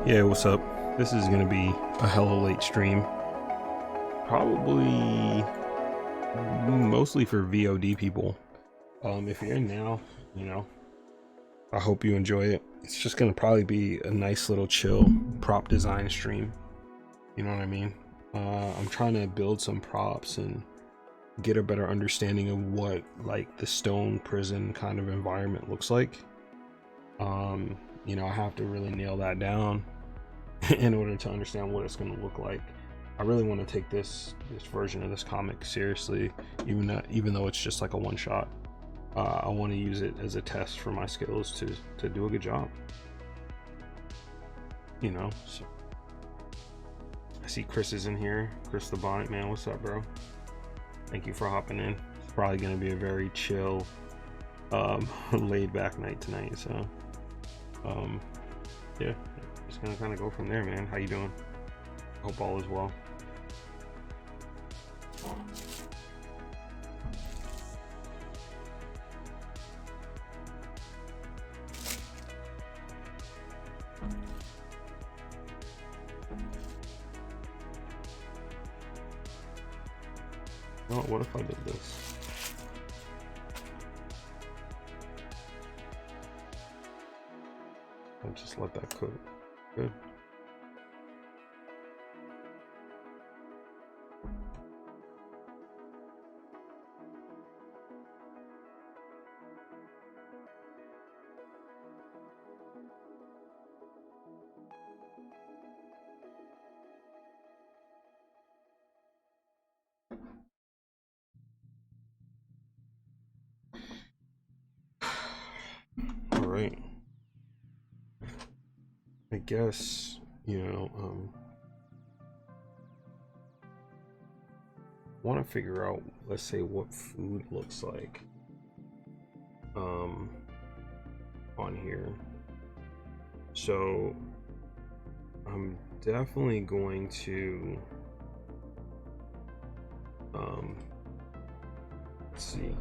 Yeah, what's up? This is gonna be a hella late stream. Probably mostly for VOD people. If you're in now, you know, I hope you enjoy it. It's just gonna probably be a nice little chill prop design stream. You know what I mean? I'm trying to build some props and get a better understanding of what like the stone prison kind of environment looks like. You know, I have to really nail that down in order to understand what it's going to look like. I really want to take this version of this comic seriously, even though it's just like a one shot. I want to use it as a test for my skills to do a good job. You know, so I see Chris is in here. Chris the Bonnet Man, what's up, bro? Thank you for hopping in. It's probably going to be a very chill, laid back night tonight. So, yeah, just gonna kind of go from there, man. How you doing? Hope all is well. Oh, what if I did this? I just let that cook. Good. All right. I guess, you know, want to figure out, let's say, what food looks like on here. So I'm definitely going to let's see.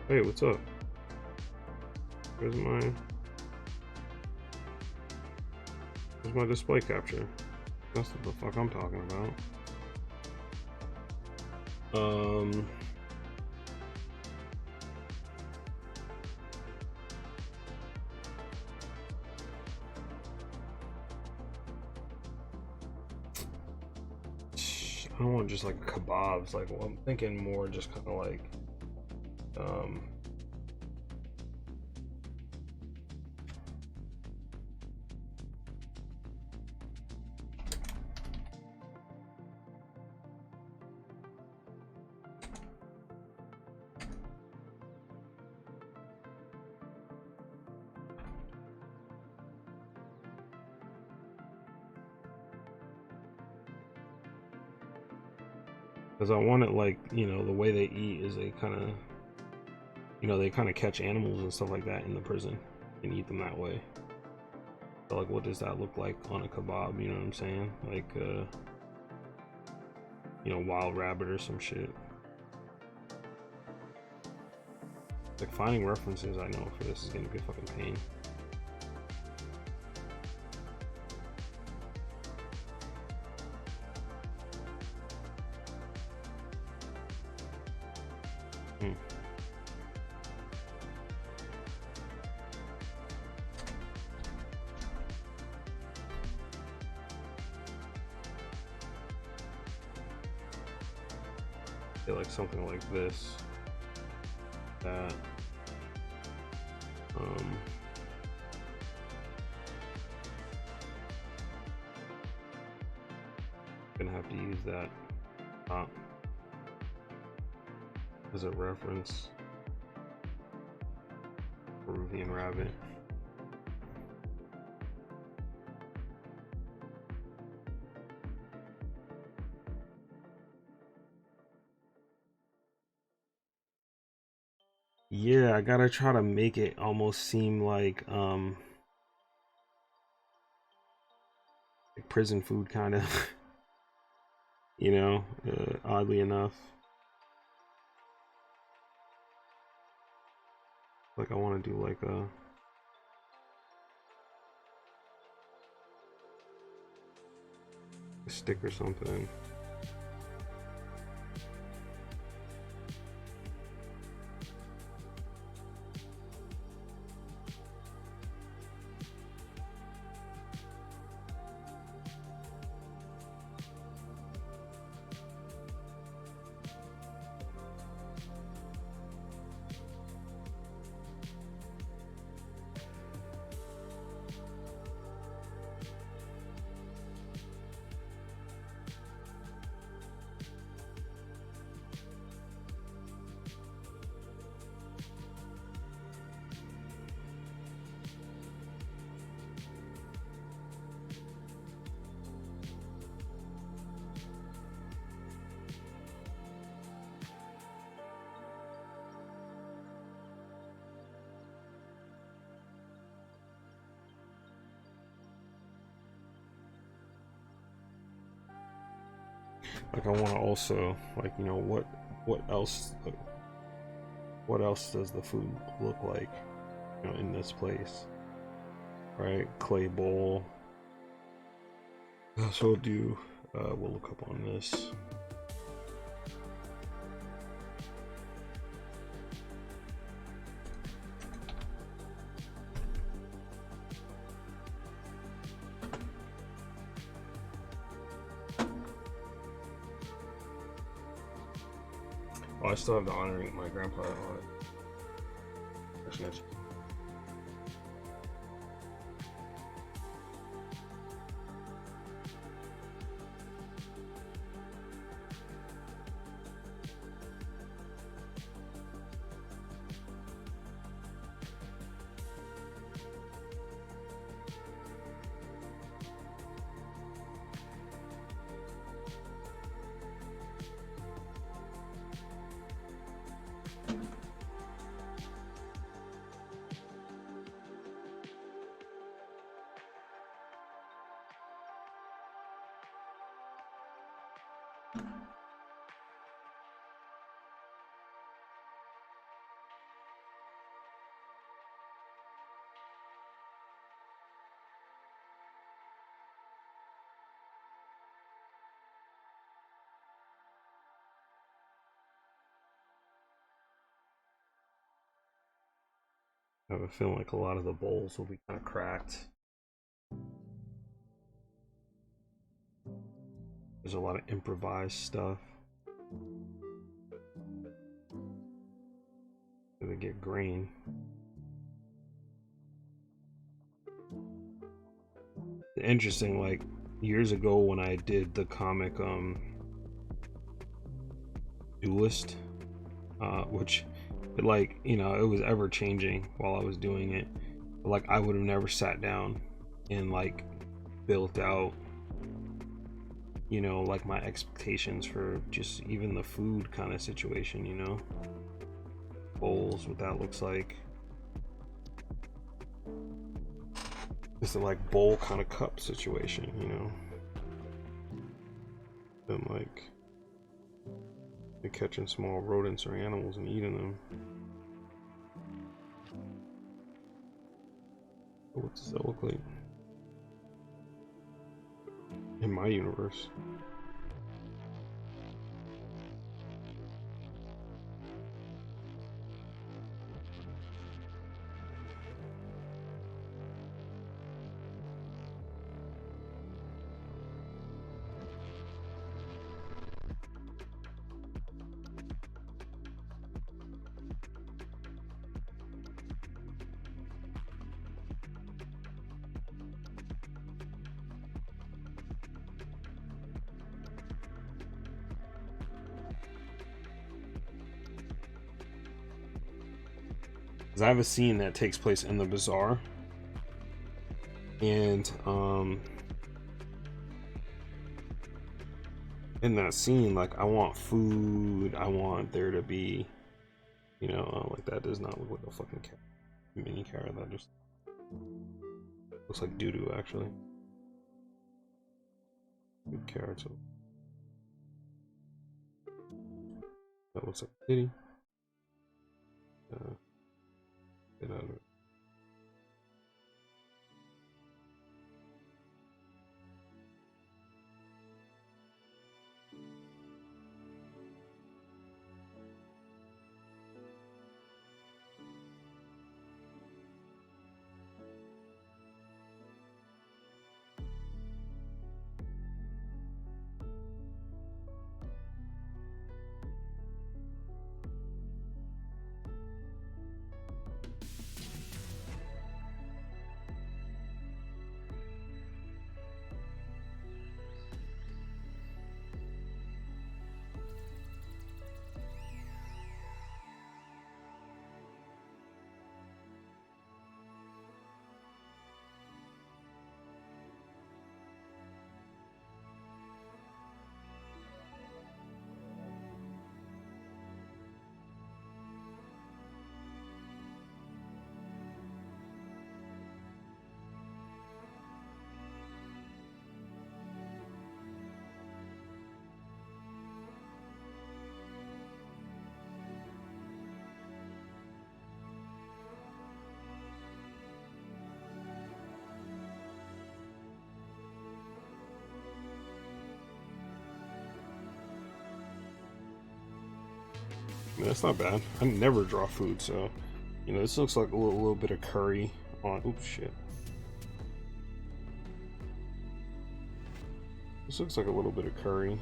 Hey, what's up? Where's my display capture? That's what the fuck I'm talking about. I don't want just like kebabs. Like, well, I'm thinking more just kind of like, because I want it like, you know, the way they eat is they kind of, you know, they kind of catch animals and stuff like that in the prison and eat them that way. So like, what does that look like on a kebab? You know what I'm saying? Like, you know, wild rabbit or some shit. Like, finding references, I know for this is gonna be a fucking pain. Like something like this, that, gonna have to use that as a reference. Peruvian rabbit. Yeah, I gotta try to make it almost seem like prison food kind of, you know, oddly enough. Like I want to do like a stick or something. Like I want to also, like, you know, what else does the food look like, you know, in this place, right? Clay bowl. So we'll look up on this. Oh, I still have the honoring my grandpa on it. That's nice. I have a feeling like a lot of the bowls will be kind of cracked. There's a lot of improvised stuff. They get grain. Interesting, like years ago when I did the comic Duelist, which it, like, you know, it was ever changing while I was doing it. But, like, I would have never sat down and like built out, you know, like my expectations for just even the food kind of situation, you know, bowls, what that looks like. It's a like bowl kind of cup situation, you know. Then like they're catching small rodents or animals and eating them. What does that look like in my universe? I have a scene that takes place in the bazaar, and in that scene, like, I want food, I want there to be, you know, like, that does not look like a fucking mini carrot. That just looks like doo-doo, actually. Good carrots. That looks like kitty. Get out of it. I mean, that's not bad. I never draw food, so, you know, this looks like a little bit of curry on. Oops, shit. This looks like a little bit of curry,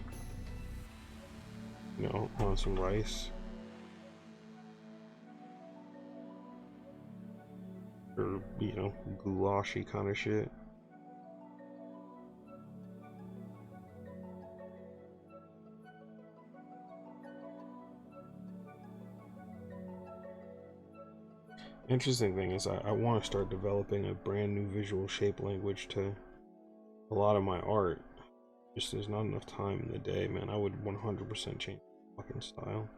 you know, on some rice. Or, you know, goulashy kind of shit. Interesting thing is I want to start developing a brand new visual shape language to a lot of my art. Just there's not enough time in the day, man. I would 100% change the fucking style.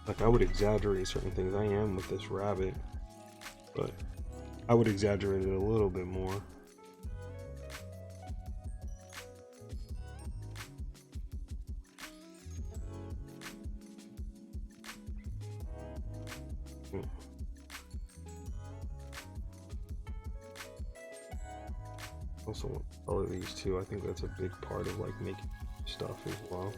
Like, I would exaggerate certain things. I am with this rabbit, but I would exaggerate it a little bit more. Also want to color these too. I think that's a big part of like making stuff as well.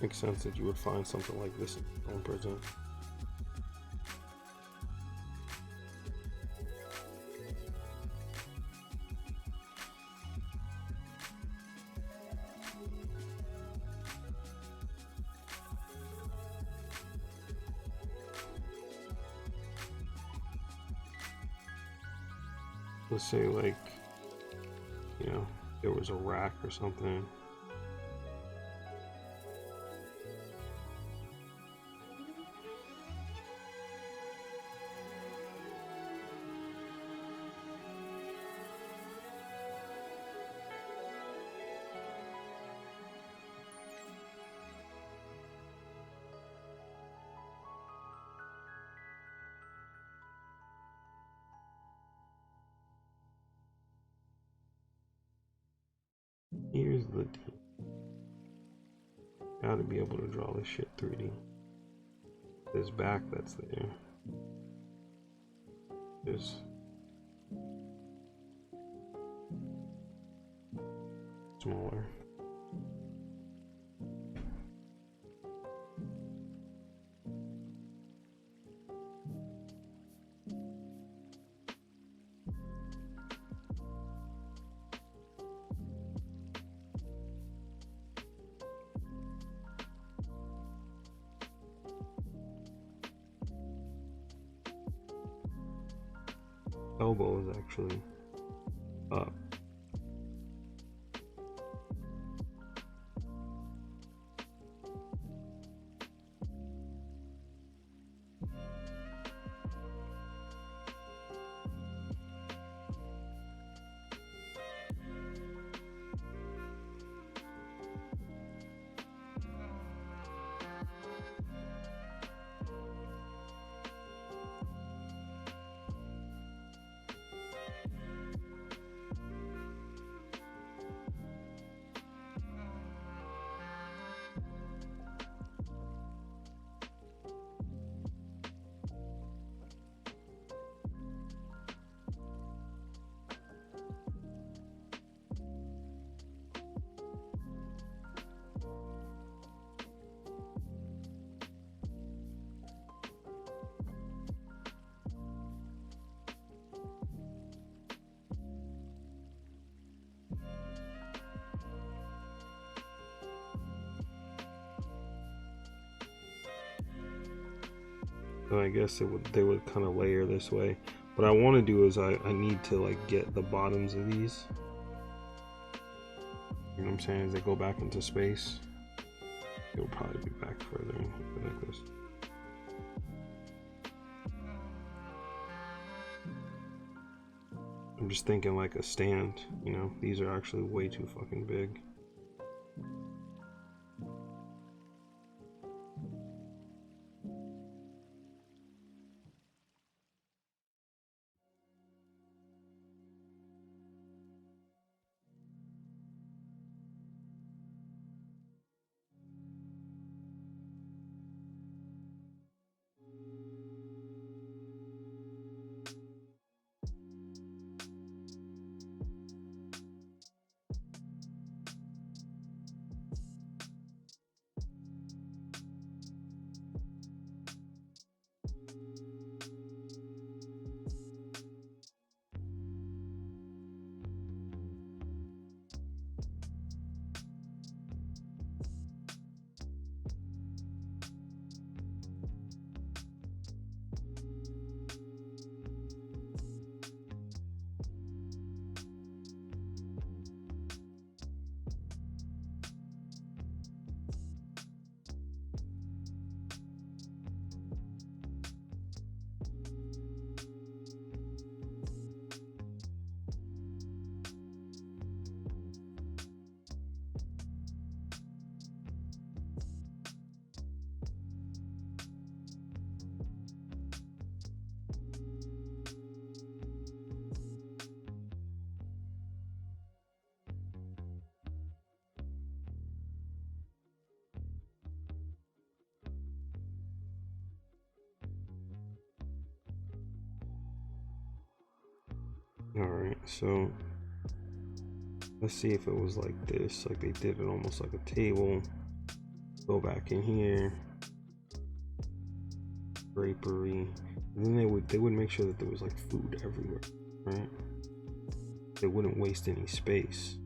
Makes sense that you would find something like this in prison. Let's say like, you know, there was a rack or something. Here's the deal. Gotta be able to draw this shit 3D. There's back that's there. There's smaller. Elbow is actually up. So I guess they would kind of layer this way. What I want to do is I need to like get the bottoms of these. You know what I'm saying? As they go back into space, it'll probably be back further like this. I'm just thinking like a stand, you know? These are actually way too fucking big. All right, so let's see if it was like this, like they did it almost like a table. Go back in here, drapery, and then they would make sure that there was like food everywhere, right? They wouldn't waste any space.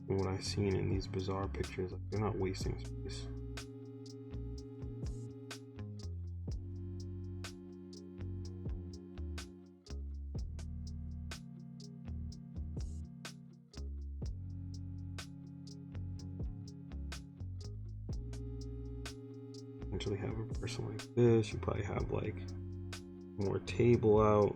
And what I've seen in these bizarre pictures, like they're not wasting space. Actually have a person like this, you probably have like more table out.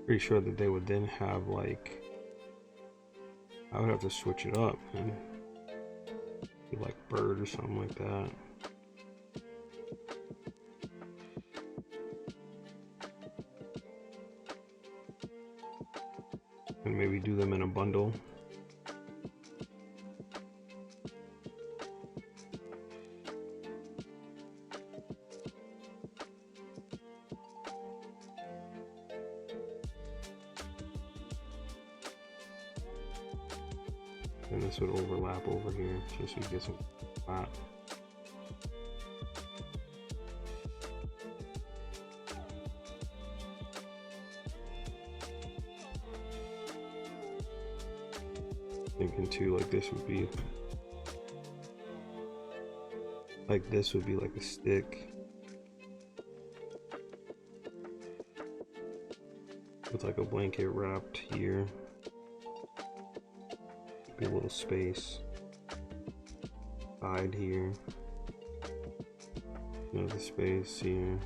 Pretty sure that they would then have like, I would have to switch it up and be like bird or something like that. And maybe do them in a bundle. And this would overlap over here, just so you get some flat. Thinking too, like this would be like a stick with like a blanket wrapped here. Be a little space. Side here. Another space here.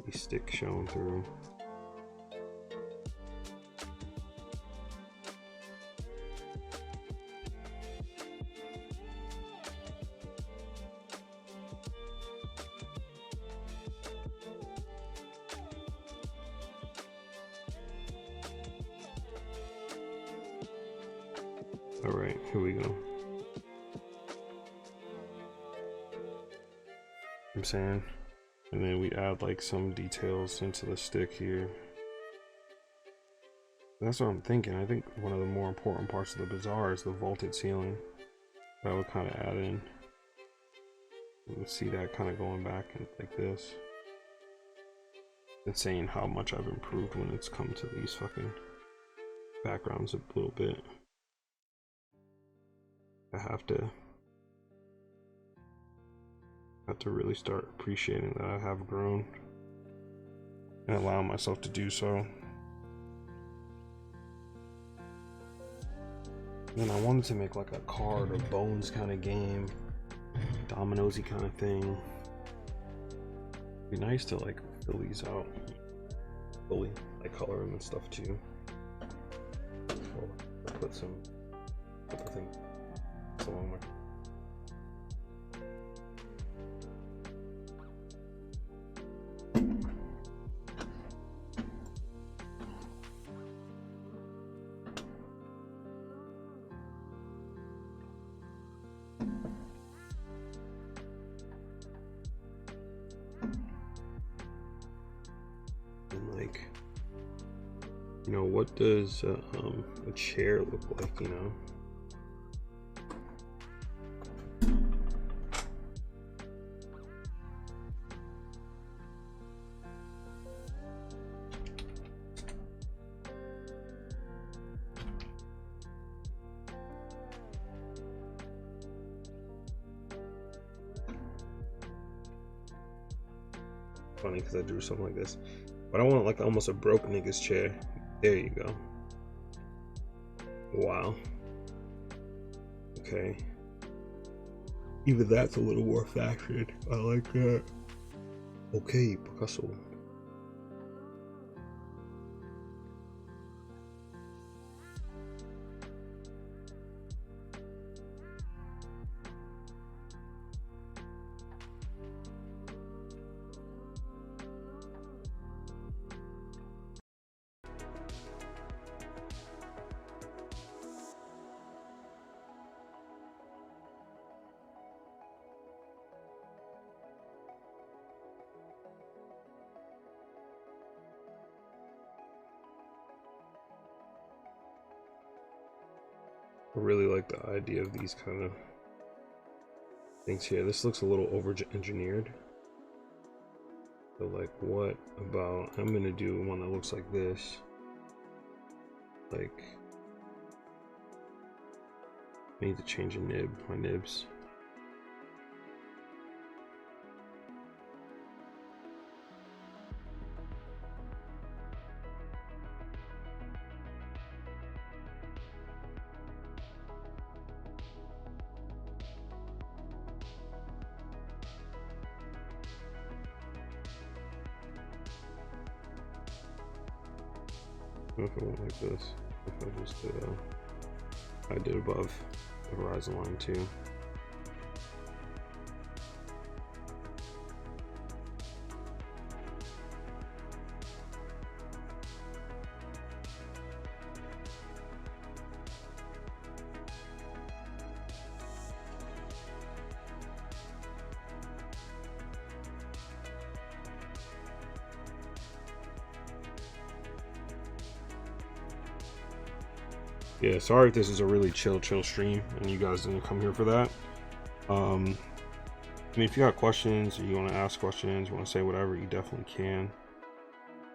The stick showing through. All right, here we go. I'm saying, and then we add like some details into the stick here. That's what I'm thinking. I think one of the more important parts of the bazaar is the vaulted ceiling. That would kind of add in. You can see that kind of going back and like this. Insane how much I've improved when it's come to these fucking backgrounds a little bit. I have to really start appreciating that I have grown and allow myself to do so. And I wanted to make like a card or bones kind of game, dominoes-y kind of thing. It'd be nice to like fill these out fully, like color them and stuff too. So I'll put some couple things along my. Like, you know, what does a chair look like, you know? funny because I drew something like this. But I want like almost a broke nigga's chair. There you go. Wow. Okay. Even that's a little more fashioned. I like that. Okay, Picasso. I really like the idea of these kind of things here. This looks a little over engineered. So like, what about, I'm gonna do one that looks like this. Like, I need to change a nib, my nibs. If I went like this, if I just did I did above the horizon line too. Yeah, sorry if this is a really chill stream and you guys didn't come here for that. I mean, if you got questions or you want to ask questions, you want to say whatever, you definitely can.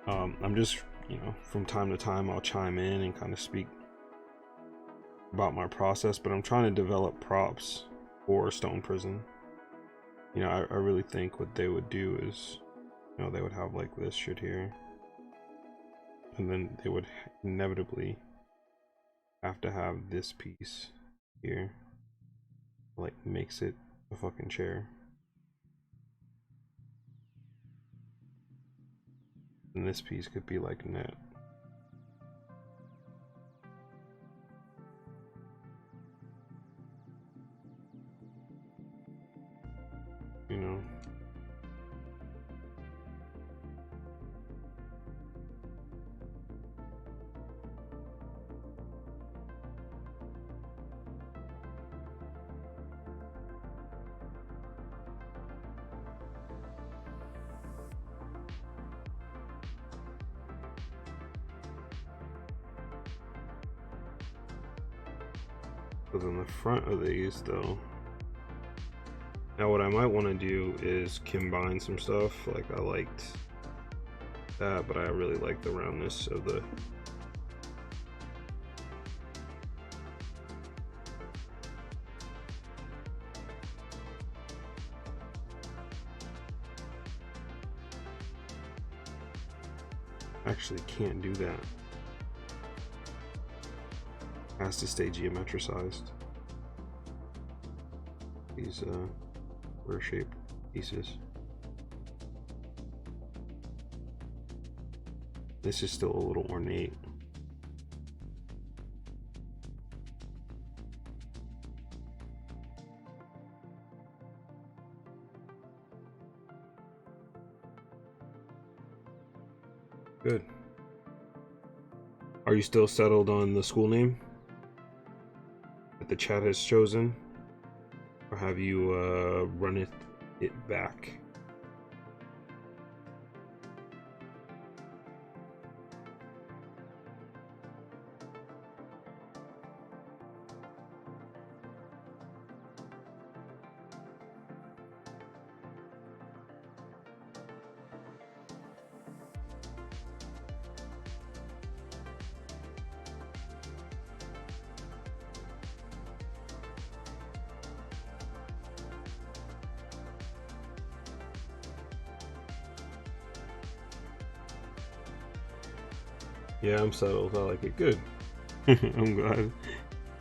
I'm just, you know, from time to time I'll chime in and kind of speak about my process, but I'm trying to develop props for Stone Prison. You know, I really think what they would do is, you know, they would have like this shit here, and then they would inevitably have to have this piece here, like makes it a fucking chair. And this piece could be like net. You know. So then the front of these though. Now what I might want to do is combine some stuff. Like I liked that, but I really like the roundness of the actually can't do that. Has to stay geometricized. These square shaped pieces. This is still a little ornate. Good. Are you still settled on the school name that the chat has chosen? Or have you run it back? Yeah, I'm settled. I like it. Good. I'm glad.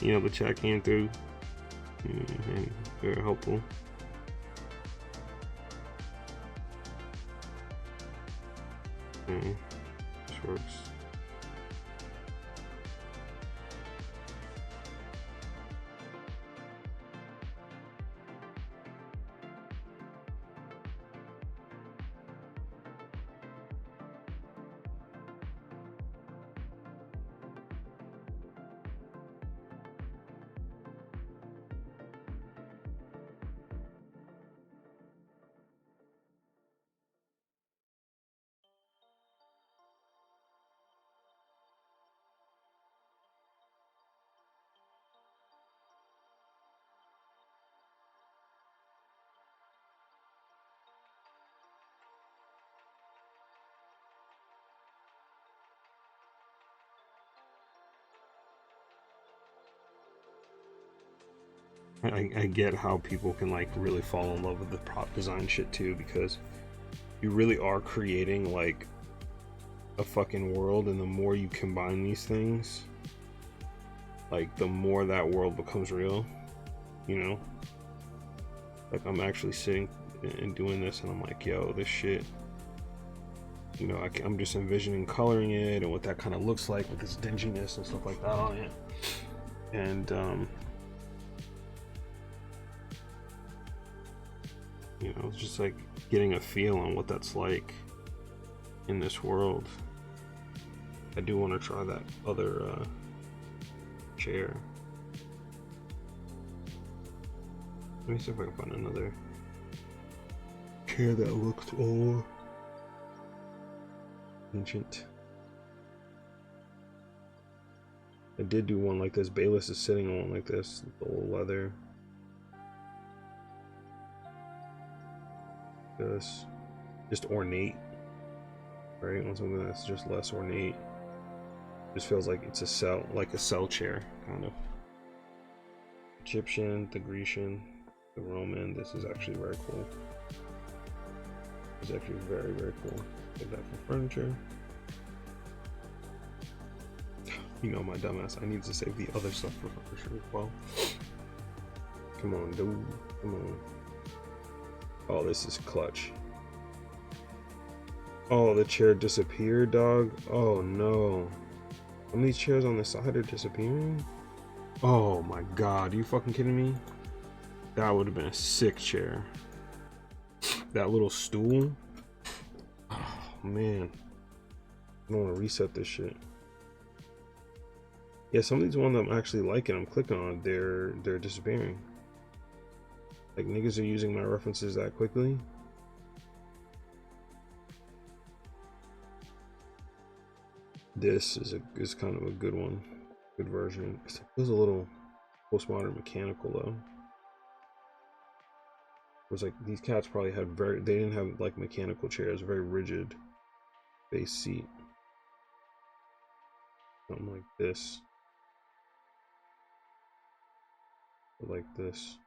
You know, the chat came through. And very helpful. This works. I get how people can like really fall in love with the prop design shit too, because you really are creating like a fucking world, and the more you combine these things, like the more that world becomes real, you know? Like I'm actually sitting and doing this and I'm like, yo, this shit, you know, I'm just envisioning coloring it and what that kind of looks like with this dinginess and stuff like that on it. And you know, it's just like getting a feel on what that's like in this world. I do want to try that other chair. Let me see if I can find another chair that looks all ancient. I did do one like this. Bayless is sitting on one like this, the old leather. This just ornate, right? On something that's just less ornate. Just feels like it's a cell, like a cell chair, kind of. Egyptian, the Grecian, the Roman. This is actually very cool. It's actually very, very cool. Get that for furniture. You know my dumbass. I need to save the other stuff for furniture as well. Come on, dude. Come on. Oh, this is clutch. Oh, the chair disappeared, dog. Oh no. How many chairs on the side are disappearing? Oh my god, are you fucking kidding me? That would have been a sick chair. That little stool. Oh man. I don't want to reset this shit. Yeah, some of these ones I'm actually liking, I'm clicking on, they're disappearing. Like niggas are using my references that quickly. This is kind of a good one, good version. It feels a little postmodern mechanical though. It was like these cats probably had they didn't have like mechanical chairs, very rigid base seat. Something like this. Or like this.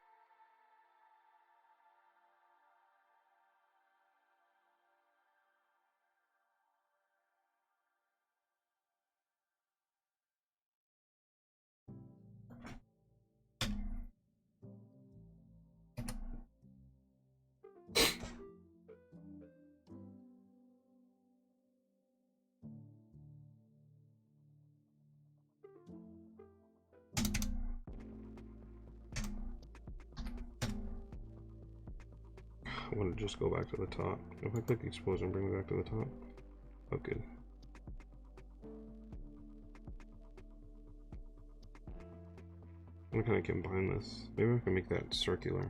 I want to just go back to the top. If I click expose and bring me back to the top. Oh, good. I'm gonna combine this. Maybe I can make that circular.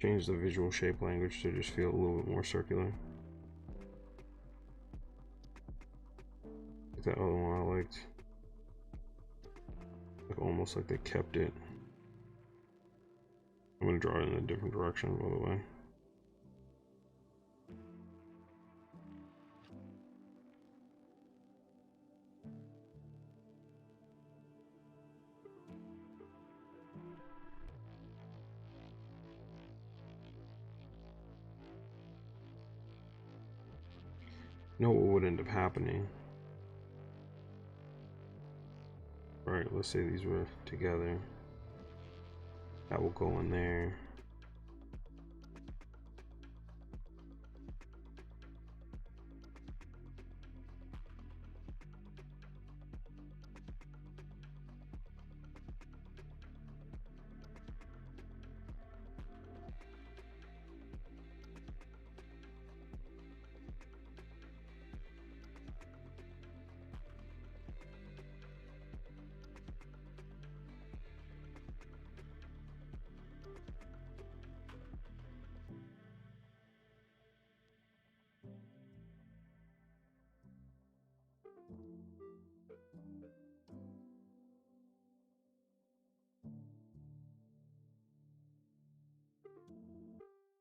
Change the visual shape language to just feel a little bit more circular. Like that other one I liked. Like almost like they kept it. I'm gonna draw it in a different direction, by the way. know what would end up happening. All right, let's say these were together. That will go in there.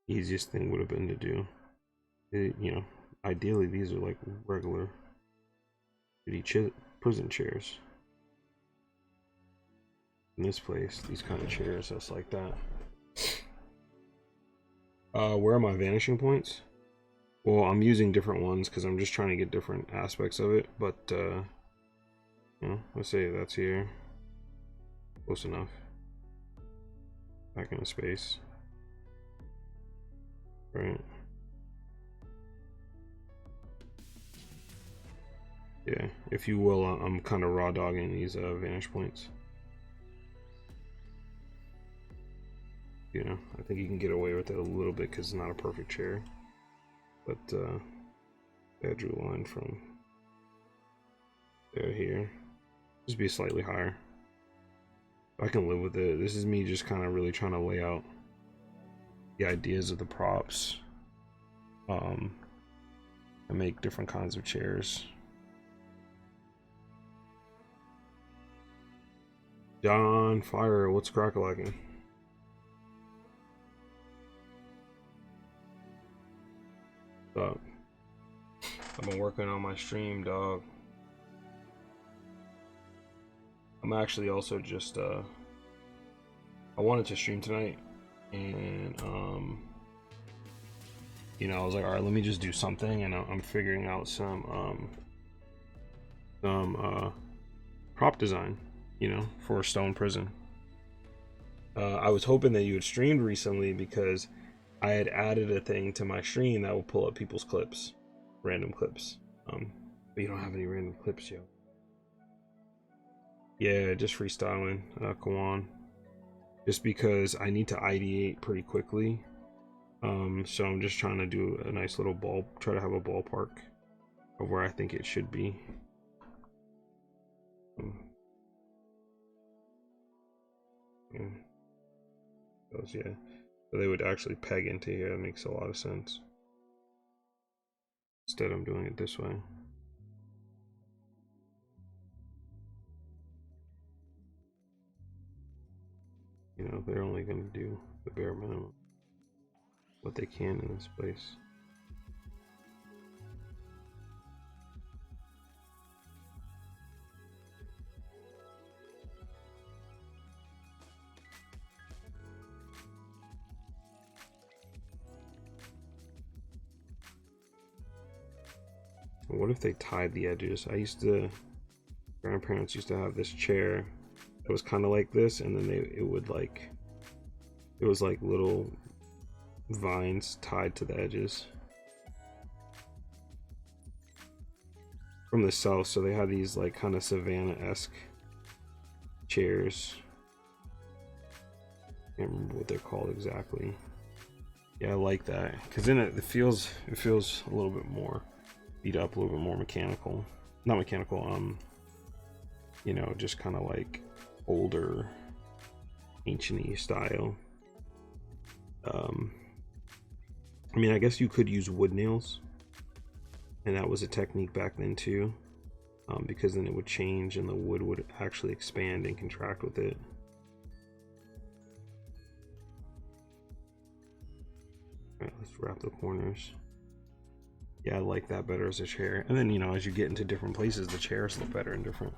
Easiest thing would have been to do, you know, ideally these are like regular prison chairs. In this place, these kind of chairs, that's like that. Where are my vanishing points? Well, I'm using different ones because I'm just trying to get different aspects of it, but you know, let's say that's here. Close enough. Back into space. Right. Yeah, if you will, I'm kind of raw dogging these vanish points. You know, I think you can get away with it a little bit because it's not a perfect chair. But I drew a line from there here. Just be slightly higher. I can live with it. This is me just kind of really trying to lay out the ideas of the props. And make different kinds of chairs. John Fire, what's crack-a-lacking? What's up? I've been working on my stream, dog. I'm actually also just I wanted to stream tonight, and you know, I was like, all right, let me just do something, and I'm figuring out some prop design, you know, for Stone Prison. I was hoping that you had streamed recently because I had added a thing to my stream that will pull up people's clips, random clips. But you don't have any random clips, yo. Yeah, just freestyling, Kawan. Just because I need to ideate pretty quickly. So I'm just trying to do a nice little try to have a ballpark of where I think it should be. Yeah. Yeah. So they would actually peg into here. That makes a lot of sense. Instead, I'm doing it this way. You know, they're only going to do the bare minimum. What they can in this place. What if they tied the edges? Grandparents used to have this chair that was kind of like this, and then it was like little vines tied to the edges from the south. So they had these like kind of savannah-esque chairs. I can't remember what they're called exactly. Yeah, I like that because then it feels a little bit more beat up, a little bit more mechanical. Not mechanical, you know, just kind of like older, ancient-y style. I mean, I guess you could use wood nails, and that was a technique back then too, because then it would change and the wood would actually expand and contract with it. All right, let's wrap the corners. Yeah, I like that better as a chair. And then, you know, as you get into different places, the chairs look better and different.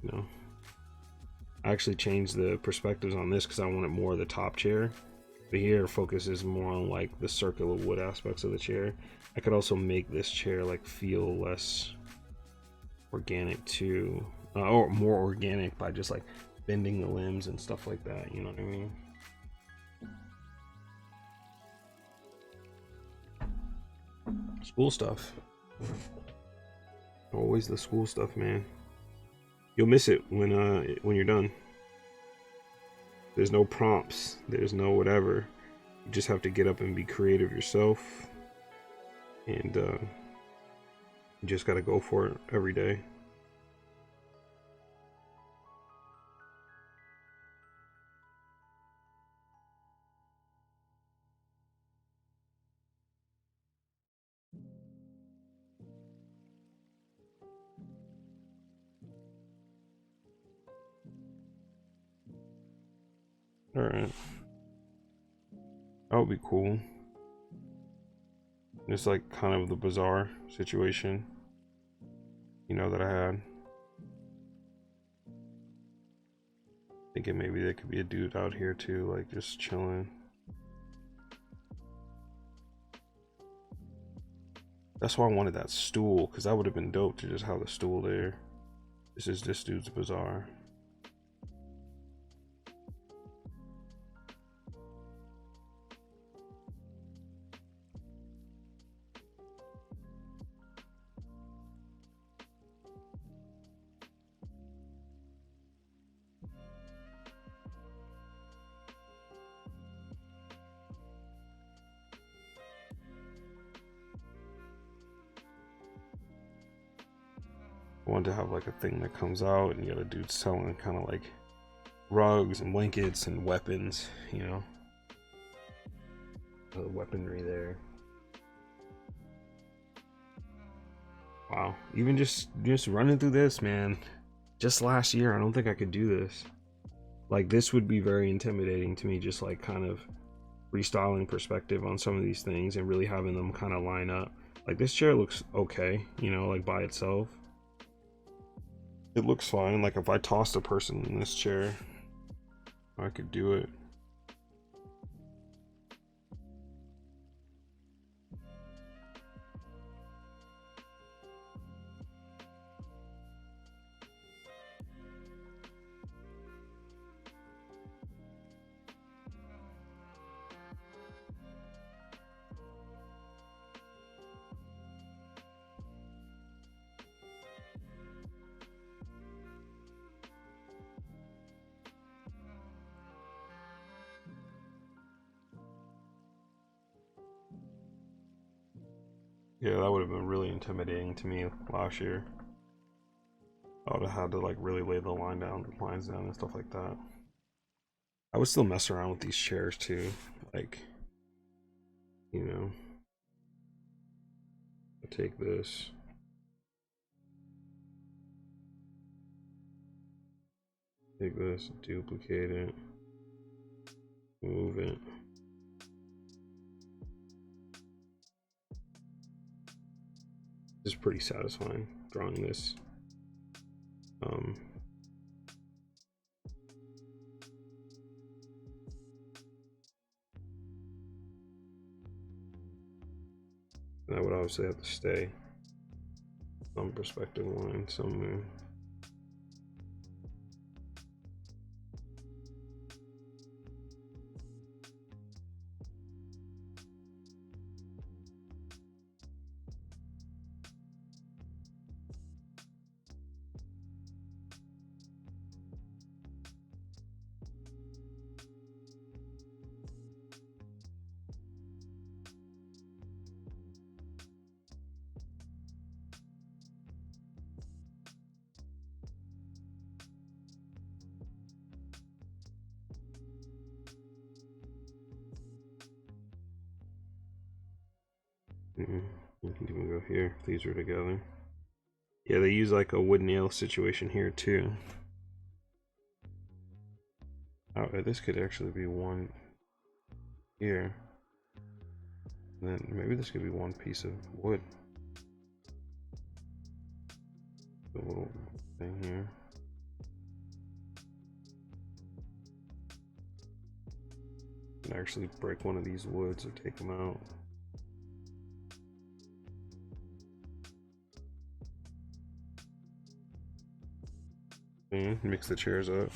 You know, I actually changed the perspectives on this because I wanted more of the top chair But here focuses more on like the circular wood aspects of the chair. I could also make this chair like feel less organic too, or more organic by just like bending the limbs and stuff like that, you know what I mean? School stuff. Always the school stuff, man. You'll miss it when you're done. There's no prompts, there's no whatever. You just have to get up and be creative yourself, and you just gotta go for it every day. All right, that would be cool. It's like kind of the bizarre situation, you know, that I had. Thinking maybe there could be a dude out here too, like just chilling. That's why I wanted that stool, because that would have been dope to just have the stool there. This dude's bizarre. I wanted to have like a thing that comes out and you got a dude selling kind of like rugs and blankets and weapons, you know, the weaponry there. Wow, even just running through this, man, just last year I don't think I could do this. Like this would be very intimidating to me, just like kind of freestyling perspective on some of these things and really having them kind of line up. Like this chair looks okay, you know, like by itself it looks fine. Like if I tossed a person in this chair, I could do it. Yeah, that would have been really intimidating to me last year. I would have had to like really lay the lines down and stuff like that. I would still mess around with these chairs too, like, you know, I take this, duplicate it, move it. This is pretty satisfying drawing this. That would obviously have to stay. Some perspective line somewhere. We can even go here if these are together. Yeah, they use like a wood nail situation here too. Oh, this could actually be one here. And then maybe this could be one piece of wood. A little thing here. can actually break one of these woods or take them out. And mix the chairs up.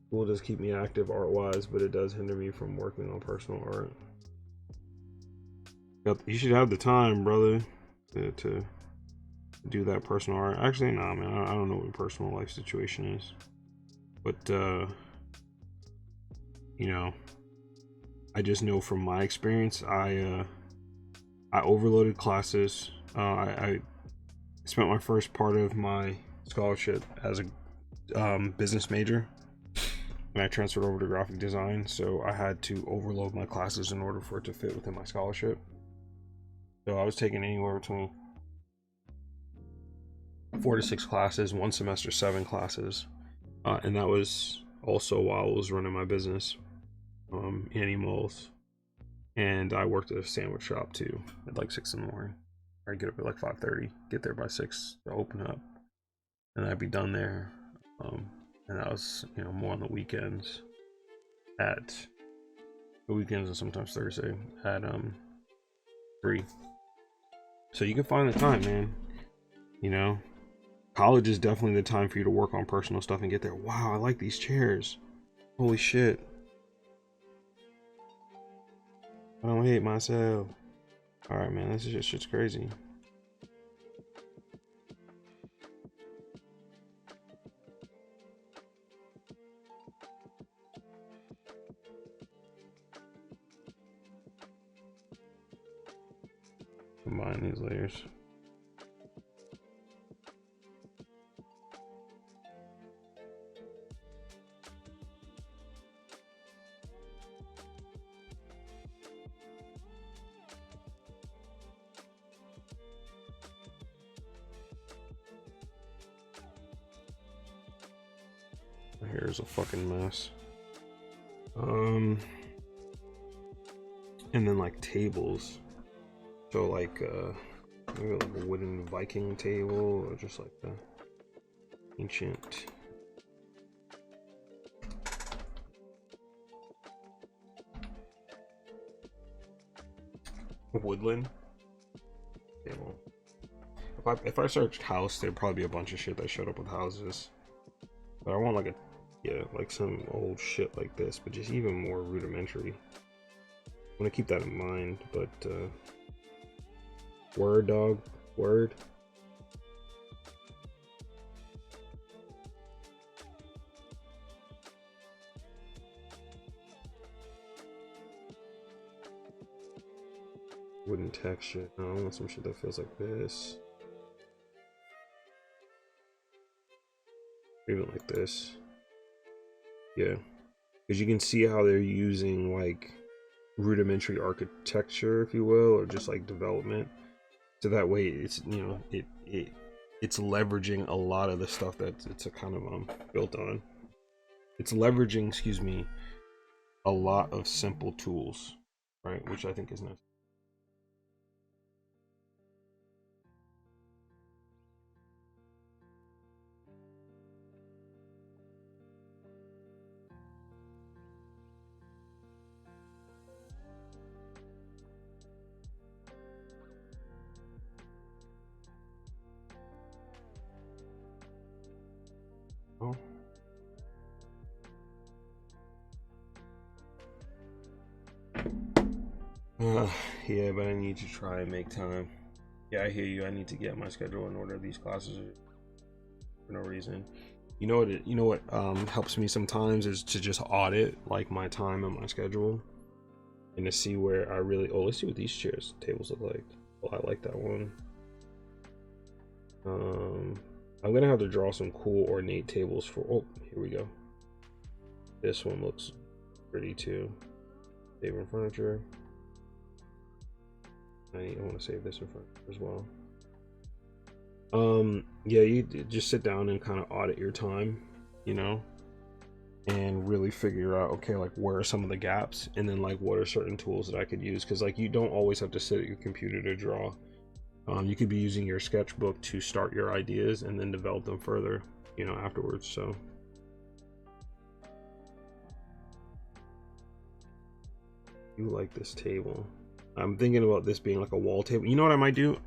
School does keep me active art-wise, but it does hinder me from working on personal art. You should have the time, brother, to do that personal art. Actually, nah, man, I don't know what your personal life situation is, but you know, I just know from my experience, I overloaded classes. I spent my first part of my scholarship as a business major, and I transferred over to graphic design, so I had to overload my classes in order for it to fit within my scholarship. So I was taking anywhere between 4 to 6 classes, one semester 7 classes, and that was also while I was running my business, Annie Moles, and I worked at a sandwich shop too at like 6 in the morning. I'd get up at like 5:30, get there by 6 to open up, and I'd be done there. And that was, you know, more on the weekends, and sometimes Thursday at 3. So you can find the time, man. You know, college is definitely the time for you to work on personal stuff and get there. Wow, I like these chairs. Holy shit. I don't hate myself. Alright, man, this is just shit's crazy. Combine these layers. My hair is a fucking mess. And then like tables. So like maybe like a wooden Viking table, or just like the ancient woodland table. If I searched house, there'd probably be a bunch of shit that showed up with houses. But I want like like some old shit like this, but just even more rudimentary. I want to keep that in mind, but word, dog, word. Wooden texture. No, I want some shit that feels like this. Even like this. Yeah, because you can see how they're using like rudimentary architecture, if you will, or just like development, so that way it's, you know, it's leveraging a lot of the stuff that it's a kind of built on. It's leveraging, excuse me, a lot of simple tools, right, which I think is nice. Oh. Yeah, but I need to try and make time. Yeah, I hear you. I need to get my schedule in order. These classes are for no reason. You know what helps me sometimes is to just audit like my time and my schedule, and to see where I really, oh, let's see what these tables look like. Oh, I like that one. I'm gonna have to draw some cool ornate tables for, oh, here we go. This one looks pretty too. Favorite furniture. I want to save this in front as well. Yeah, you just sit down and kind of audit your time, you know, and really figure out, okay, like where are some of the gaps, and then like what are certain tools that I could use, because like you don't always have to sit at your computer to draw. You could be using your sketchbook to start your ideas and then develop them further, you know, afterwards. So You like this table. I'm thinking about this being like a wall table. You know what I might do?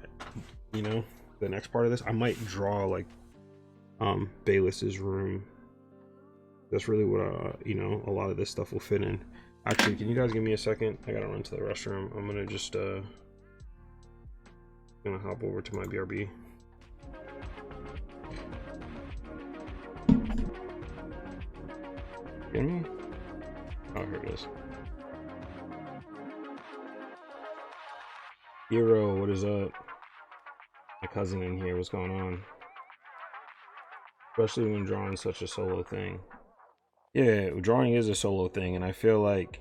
You know, the next part of this, I might draw like Bayless's room. That's really what you know, a lot of this stuff will fit in. Actually, can you guys give me a second? I gotta run to the restroom. I'm gonna just gonna hop over to my BRB. Hear me? Oh, here it is. Hero, what is up? My cousin in here, what's going on? Especially when drawing such a solo thing. Yeah, drawing is a solo thing, and I feel like,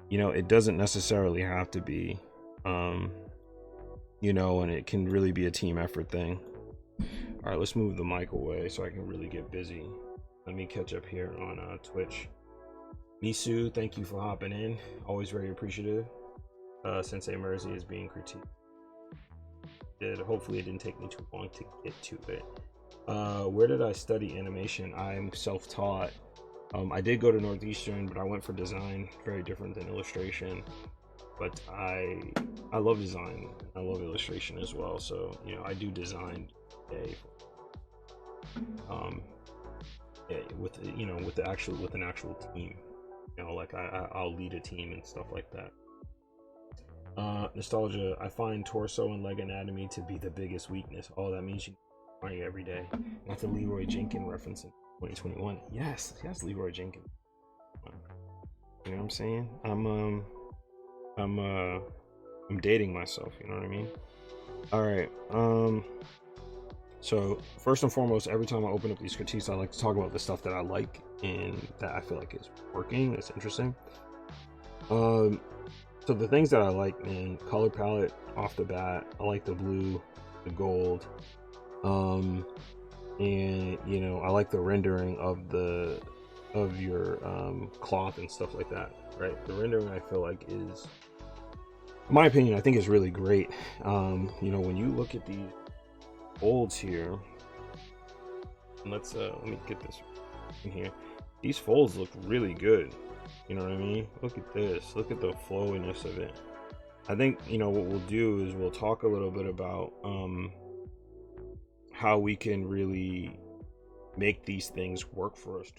you know, it doesn't necessarily have to be, you know, and it can really be a team effort thing. All right, let's move the mic away so I can really get busy. Let me catch up here on Twitch. Misu, thank you for hopping in. Always very appreciative. Sensei Mercy is being critiqued. Hopefully it didn't take me too long to get to it. Where did I study animation? I'm self-taught. I did go to Northeastern, but I went for design. Very different than illustration. But I love design. I love illustration as well. So you know, I do design today. Yeah, with you know, with an actual team. You know, like I'll lead a team and stuff like that. Nostalgia. I find torso and leg anatomy to be the biggest weakness. Oh, that means you running every day. That's a Leroy Jenkins reference in 2021. Yes, Leroy Jenkins. You know what I'm saying? I'm dating myself. You know what I mean? All right. So first and foremost, every time I open up these critiques, I like to talk about the stuff that I like and that I feel like is working. It's interesting. So the things that I like, man, color palette off the bat, I like the blue, the gold, and you know, I like the rendering of your cloth and stuff like that, right? The rendering I feel like is, in my opinion, I think is really great. You know, when you look at these folds here, and let me get this in here. These folds look really good. You know what I mean? Look at this. Look at the flowiness of it. I think, you know, what we'll do is we'll talk a little bit about how we can really make these things work for us.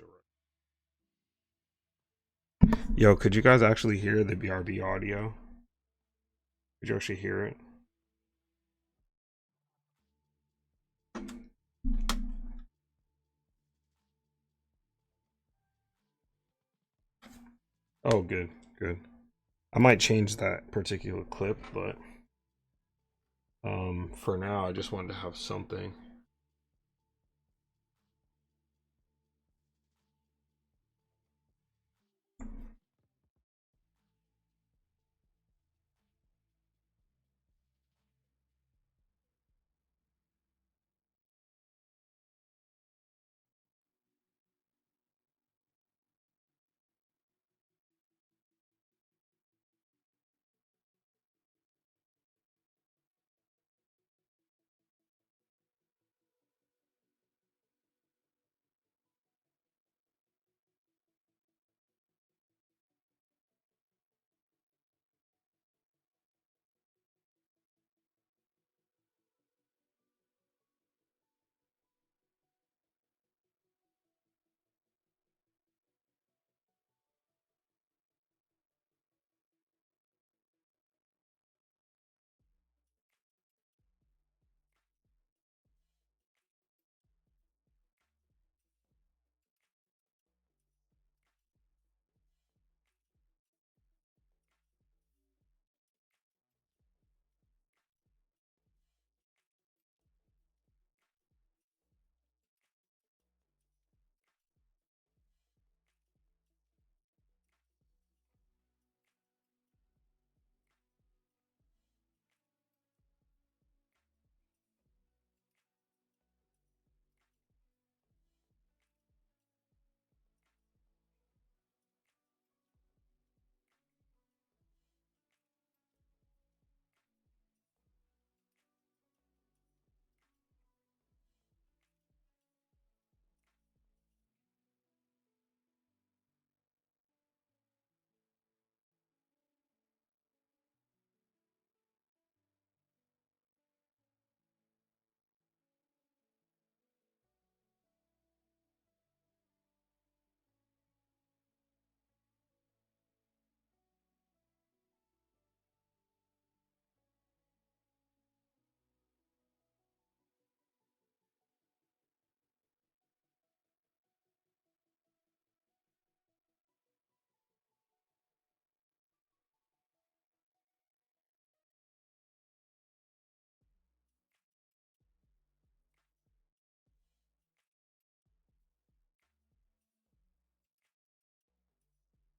Yo, could you guys actually hear the BRB audio? Could you actually hear it? Oh, good, good. I might change that particular clip, but for now, I just wanted to have something.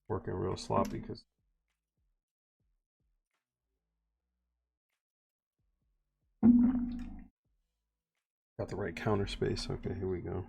working real sloppy because got the right counter space. Okay, here we go.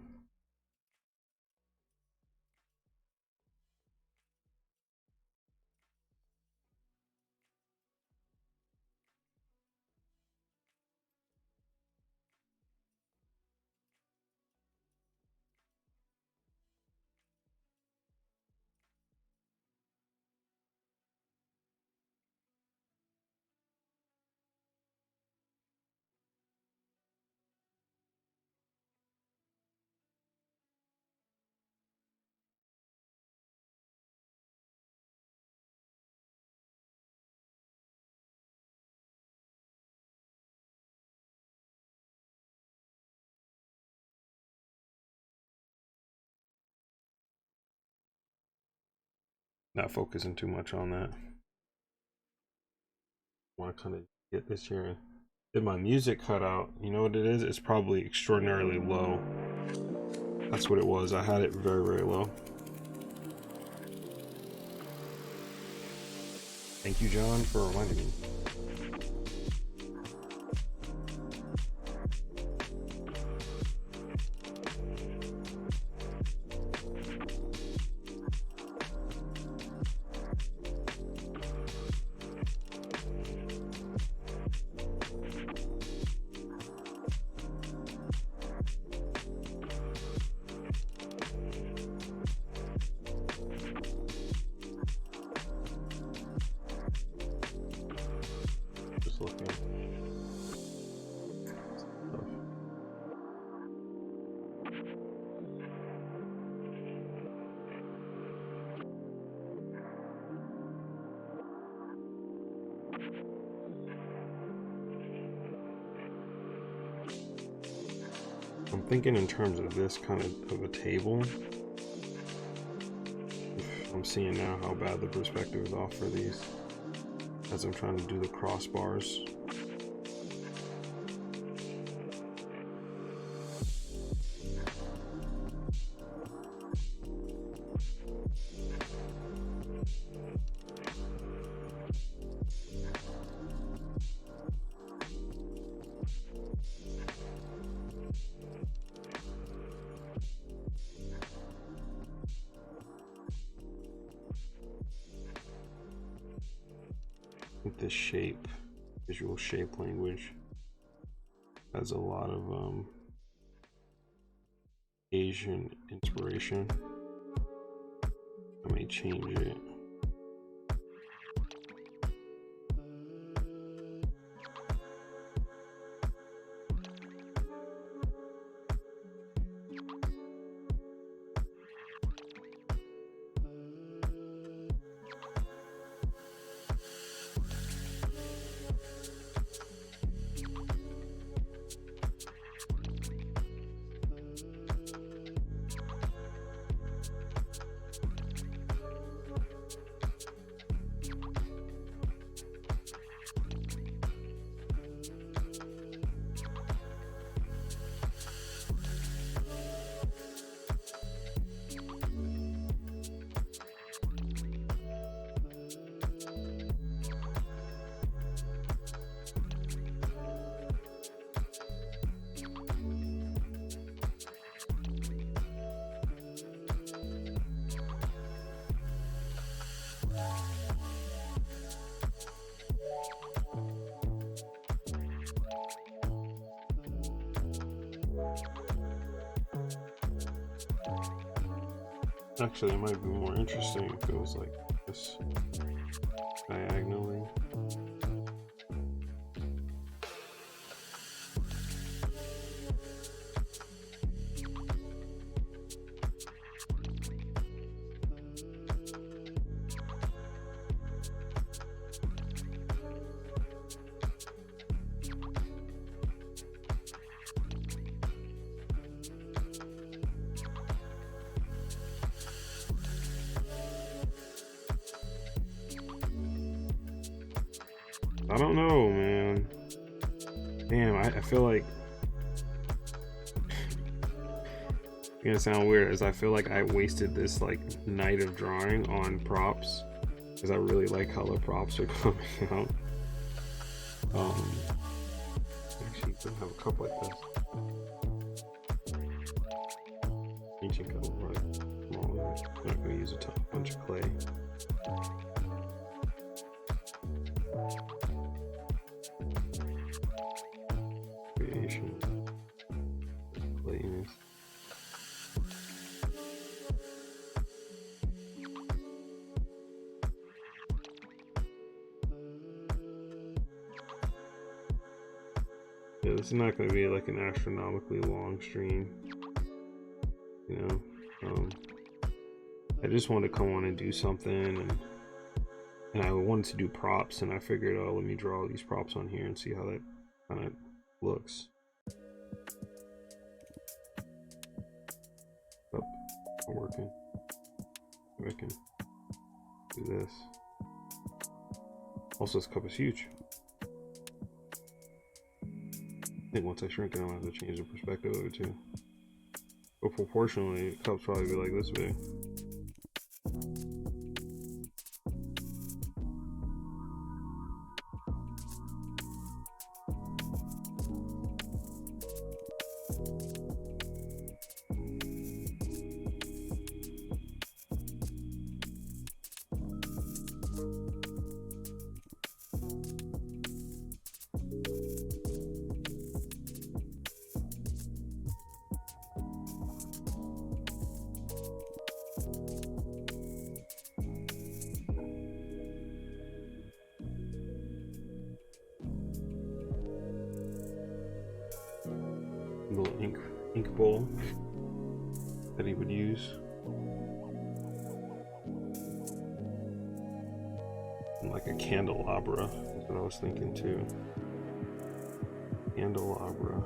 Not focusing too much on that. I want to kind of get this here. Did my music cut out? You know what it is? It's probably extraordinarily low. That's what it was. I had it very, very low. Thank you, John, for reminding me. I'm thinking in terms of this kind of a table. I'm seeing now how bad the perspective is off for these as I'm trying to do the crossbars. This shape, visual shape language has a lot of Asian inspiration. I may change it. Actually, it might be more interesting if it was like this diagonally. I don't know, man. Damn, I feel like gonna sound weird, as I feel like I wasted this like night of drawing on props because I really like how the props are coming out. Actually, you can have a cup like this. Ancient cup, right? Small. I'm not gonna use a bunch of clay. Creation. Clayiness. Yeah, this is not going to be like an astronomically long stream, you know. I just wanted to come on and do something, and I wanted to do props, and I figured, oh, let me draw all these props on here and see how that kind of looks. Oh, not working. I can do this. Also, this cup is huge. I think once I shrink it, I'll have to change the perspective of it too. But proportionally, the cup's probably be like this big. Little ink bowl that he would use. And like a candelabra is what I was thinking too. Candelabra.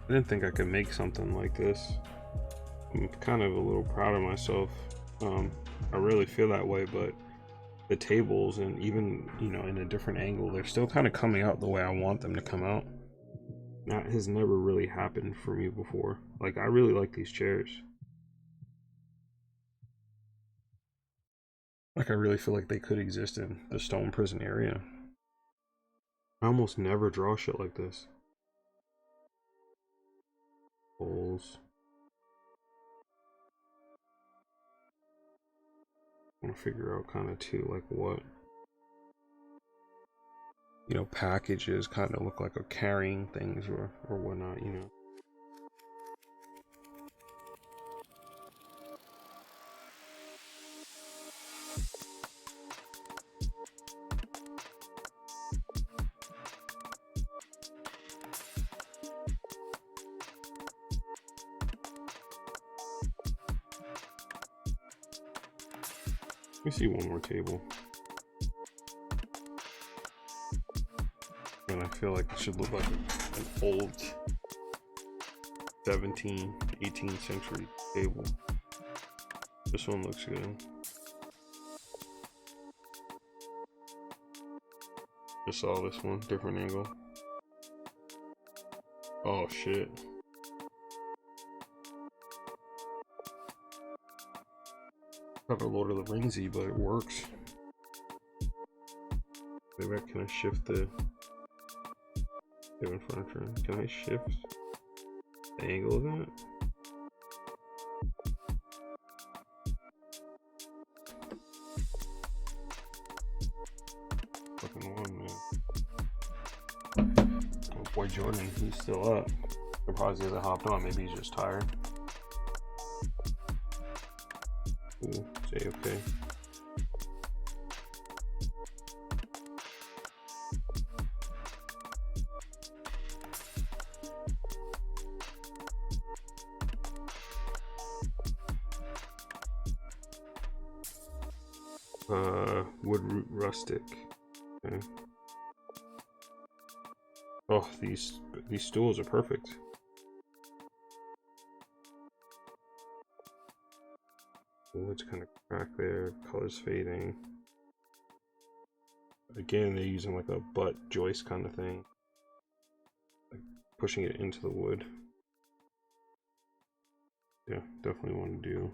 I didn't think I could make something like this. I'm kind of a little proud of myself. I really feel that way, but the tables, and even, you know, in a different angle, they're still kind of coming out the way I want them to come out. That has never really happened for me before. Like, I really like these chairs. Like, I really feel like they could exist in the Stone Prison area. I almost never draw shit like this. Bowls. I want to figure out kind of too, like, what, you know, packages kind of look like, or carrying things or whatnot, you know. Let me see one more table. And I feel like it should look like an old 17th, 18th century table. This one looks good. Just saw this one, different angle. Oh shit. Kind of Lord of the Ringsy, but it works. Maybe I can shift the different furniture. Can I shift the angle of that? Fucking one, man. Oh, boy Jordan, he's still up. Surprised he hasn't hopped on. Maybe he's just tired. Ooh, it's A-okay. Wood root rustic. Okay. Oh, these stools are perfect. Wood's kind of cracked there, colors fading. Again, they're using like a butt joist kind of thing, like pushing it into the wood. Yeah, definitely want to do.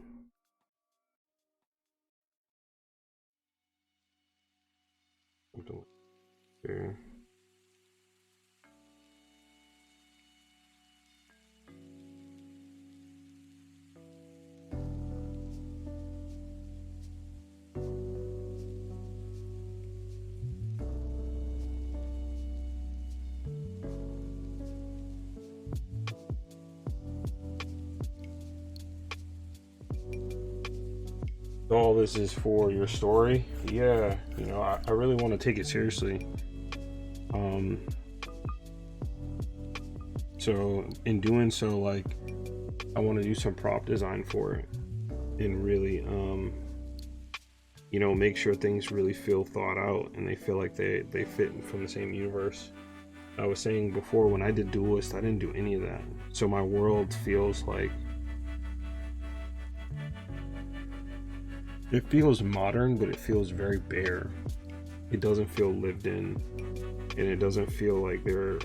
Something like there. All this is for your story. Yeah, you know, I really want to take it seriously. So in doing so, like, I want to do some prop design for it and really you know, make sure things really feel thought out and they feel like they fit from the same universe. I was saying before, when I did Duelist, I didn't do any of that, so my world feels like, it feels modern, but it feels very bare. It doesn't feel lived in, and it doesn't feel like there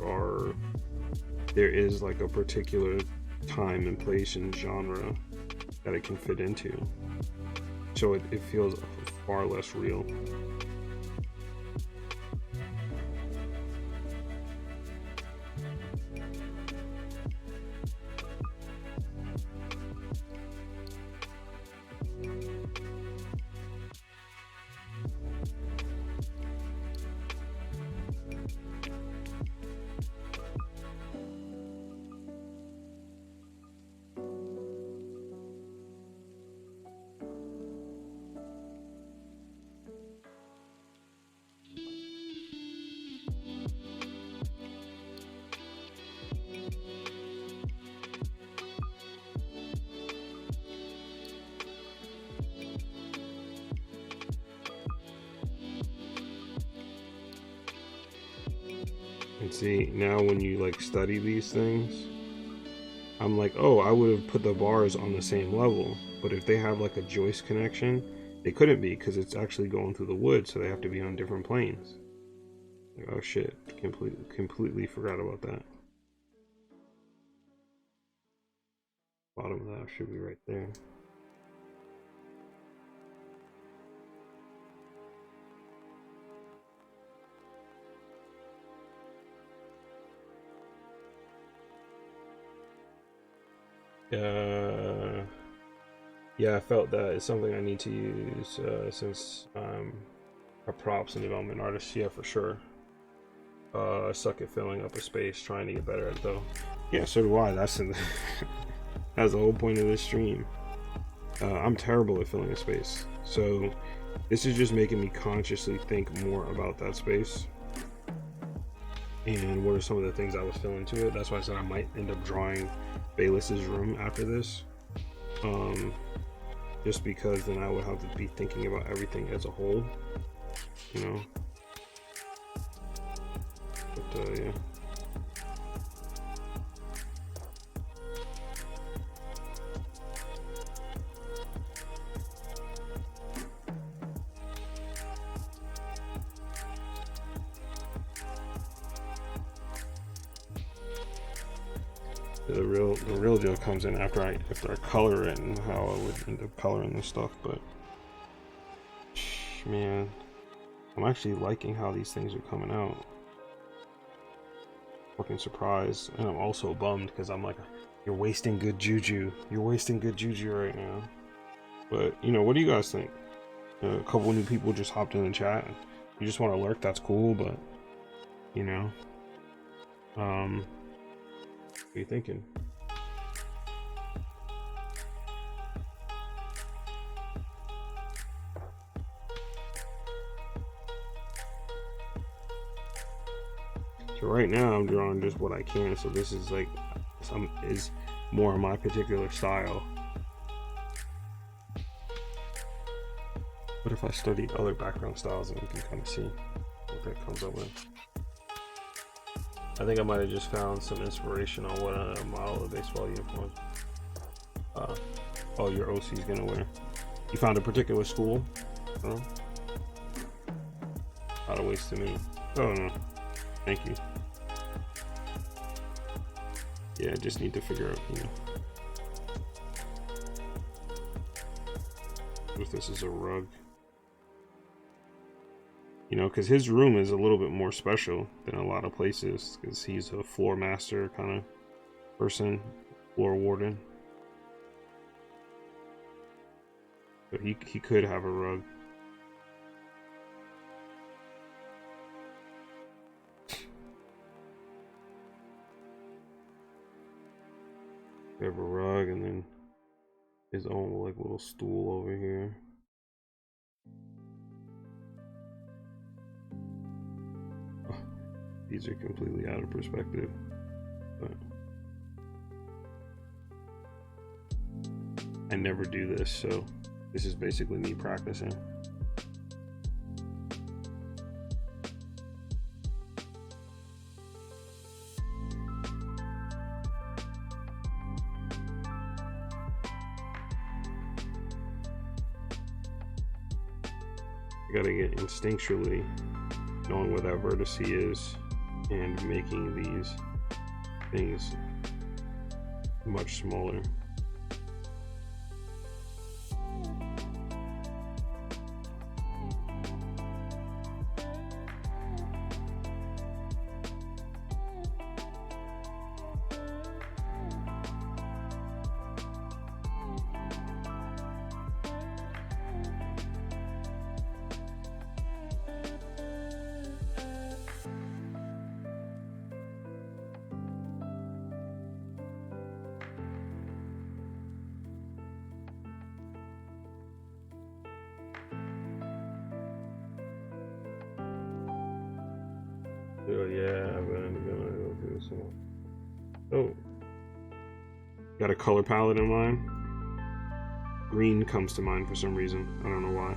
is like a particular time and place and genre that it can fit into. So it feels far less real. And see, now when you like study these things, I'm like, oh, I would have put the bars on the same level, but if they have like a joist connection, they couldn't be because it's actually going through the wood, so they have to be on different planes. Like, oh shit, completely forgot about that. Bottom of that should be right there. Yeah, I felt that it's something I need to use since I'm a props and development artist. Yeah, for sure. I suck at filling up a space, trying to get better at it though. Yeah, so do I. That's that's the whole point of this stream. I'm terrible at filling a space, so this is just making me consciously think more about that space and what are some of the things I was filling to it. That's why I said I might end up drawing Bayless's room after this, just because then I would have to be thinking about everything as a whole, you know. But yeah. The real deal comes in after I color it and how I would end up coloring this stuff. But man, I'm actually liking how these things are coming out. Fucking surprised, and I'm also bummed because I'm like, you're wasting good juju. You're wasting good juju right now. But you know, what do you guys think? A couple new people just hopped in the chat. You just want to lurk? That's cool, but you know, what are you thinking? So right now I'm drawing just what I can. So this is like is more of my particular style. But What if I studied other background styles and you can kind of see what that comes up with? I think I might have just found some inspiration on what a model of baseball uniform. Oh, your OC is gonna wear. You found a particular school? Oh. Not a waste of me. Oh no. Thank you. Yeah, I just need to figure out, if this is a rug. Because his room is a little bit more special than a lot of places, because he's a floor master kind of person, floor warden. So he could have a rug. They have a rug, and then his own like little stool over here. Oh, these are completely out of perspective, but I never do this, so this is basically me practicing. I gotta get instinctually knowing where that vertex is and making these things much smaller. Oh yeah, I've been gonna go through this one. Oh, got a color palette in mind. Green comes to mind for some reason. I don't know why.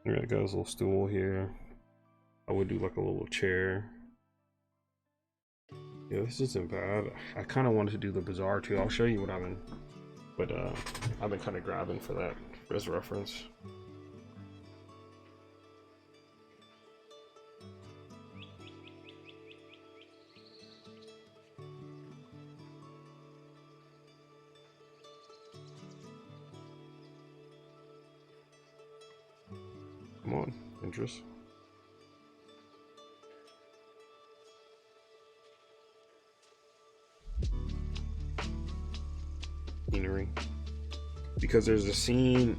Alright, got his little stool here. I would do like a little chair. Yeah, this isn't bad. I kind of wanted to do the bazaar too. I'll show you what I've been, but I've been kind of grabbing for that as reference. Come on, interest. Scenery. Because there's a scene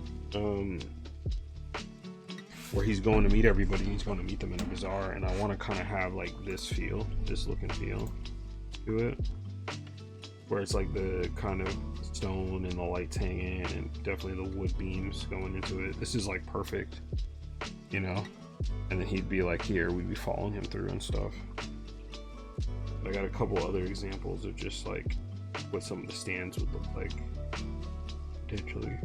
where he's going to meet everybody. He's going to meet them in a bazaar, and I want to kind of have like this feel, this look and feel to it, where it's like the kind of stone and the lights hanging, and definitely the wood beams going into it. This is like perfect, you know. And then he'd be like here, we'd be following him through and stuff. But I got a couple other examples of just like what some of the stands would look like potentially.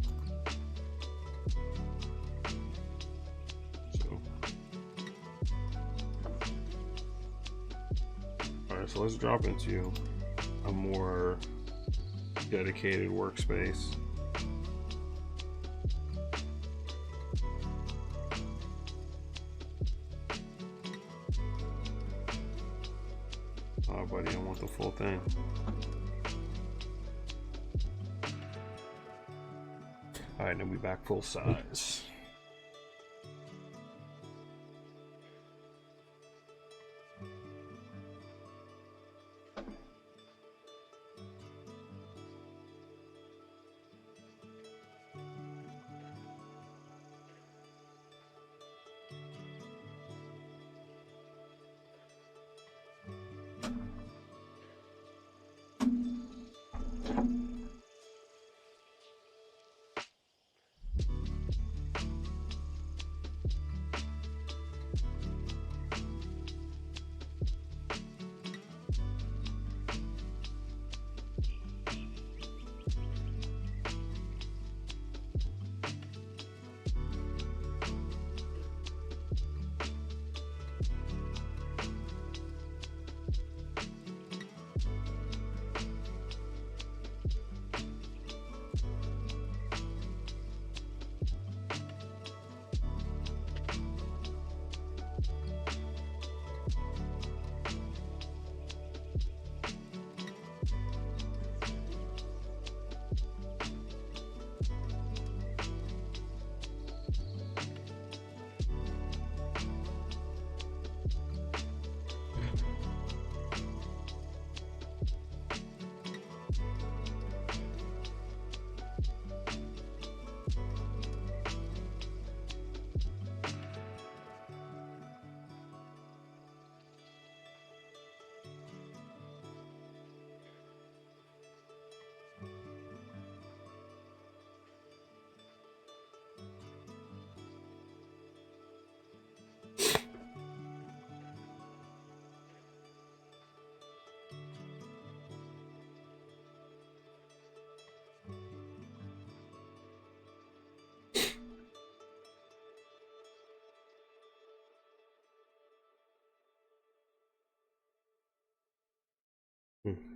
So, alright, so let's drop into a more dedicated workspace. Oh buddy, I want the full thing. Alright, now we back full size.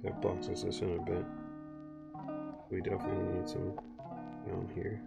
That boxes us in a bit. We definitely need some down here.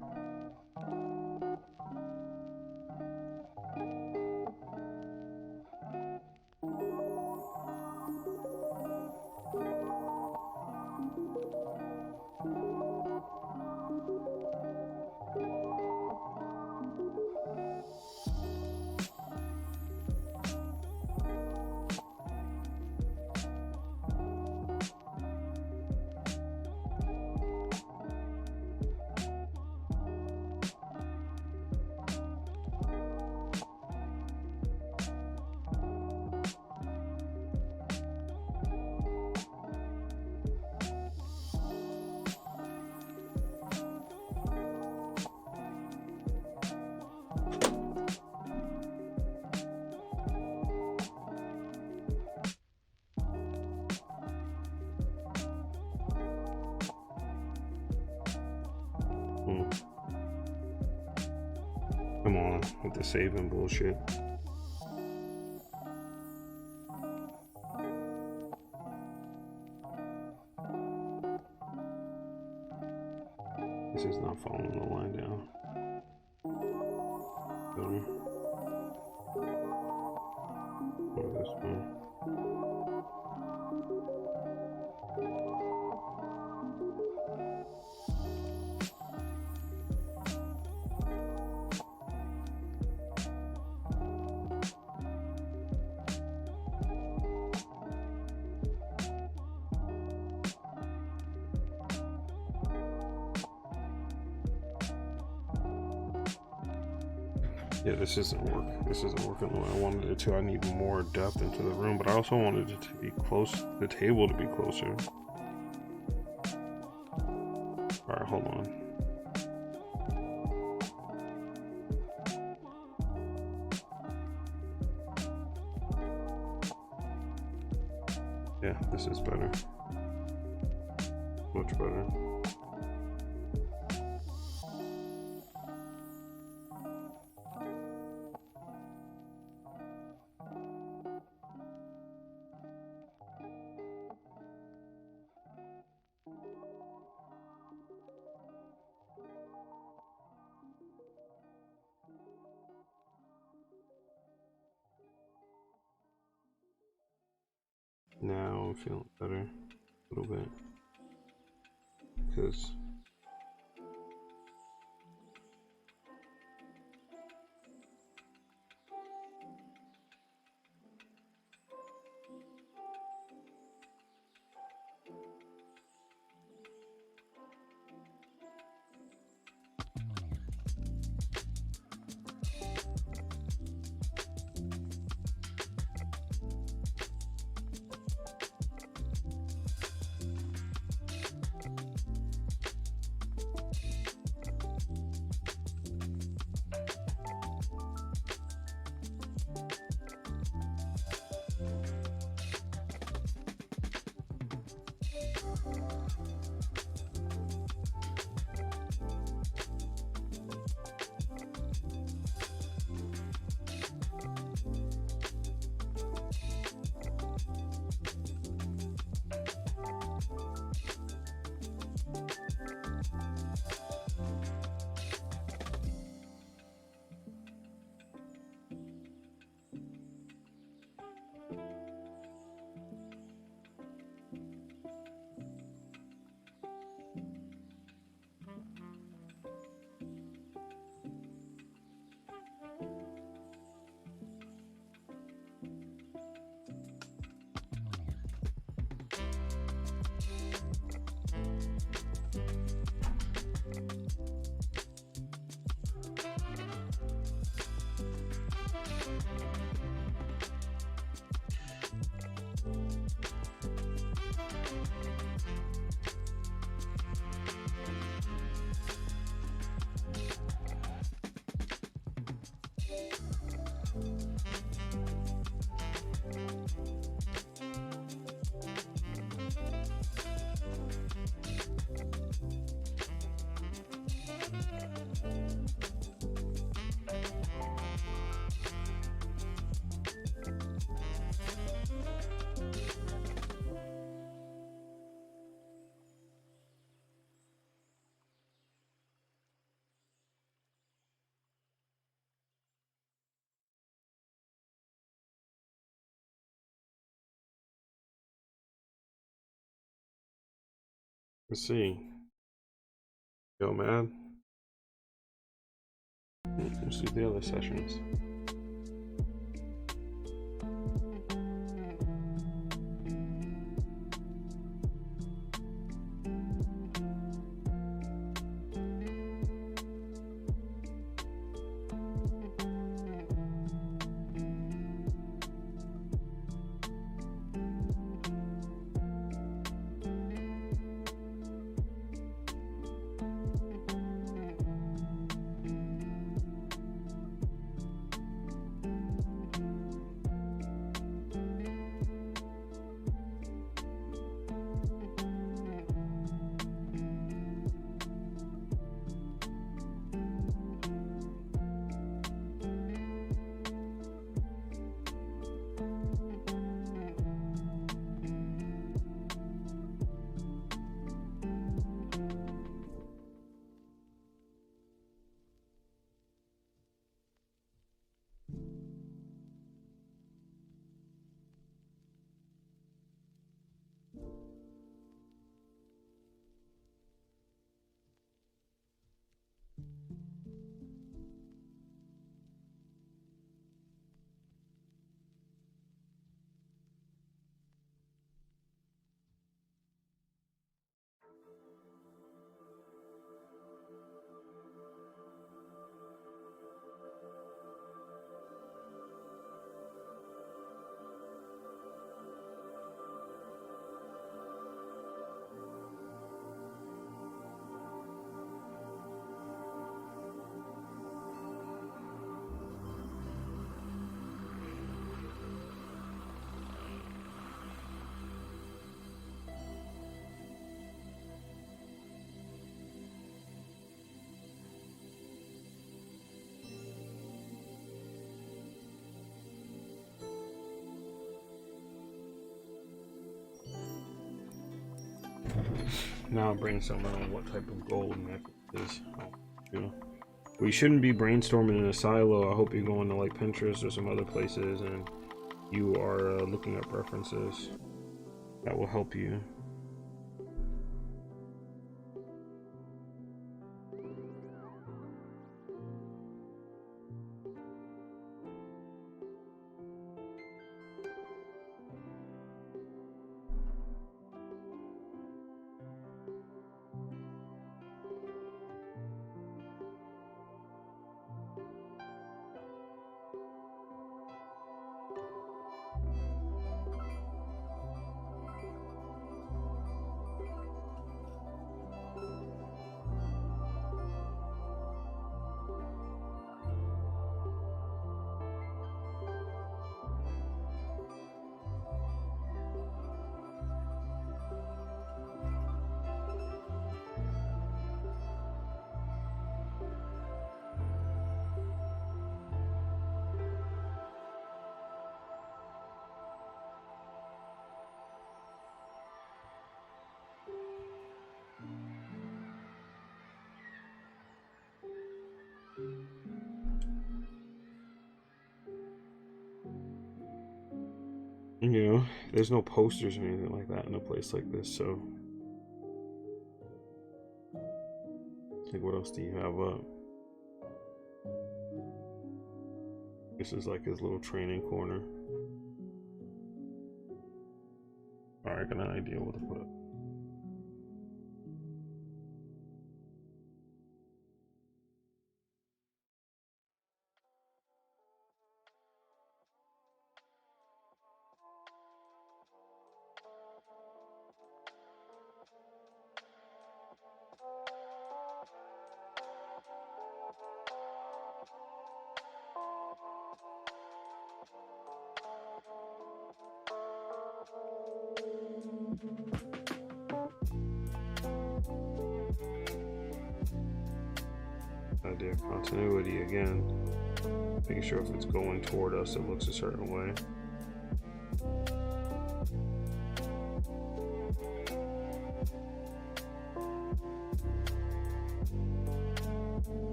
Come on with the saving bullshit. This is not following the line down. Or this one. Yeah, this isn't working the way I wanted it to. I need more depth into the room, but I also wanted it to be close, the table to be closer. Alright, hold on. Yeah, this is better. Much better. Now I'm feeling better a little bit because Let's see. Go mad. Let's see the other sessions. Now brainstorming on what type of gold necklace is. We shouldn't be brainstorming in a silo. I hope you're going to like Pinterest or some other places and you are looking up references that will help you. You know, there's no posters or anything like that in a place like this, so like what else do you have up? This is like his little training corner. Alright, got an idea what to put up. Idea of continuity again. Making sure if it's going toward us, it looks a certain way.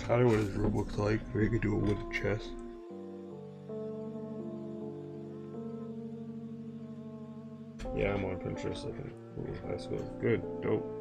Kind of what his room looks like. Maybe you could do it with a chest. Yeah, I'm on Pinterest looking at high school. Good, dope.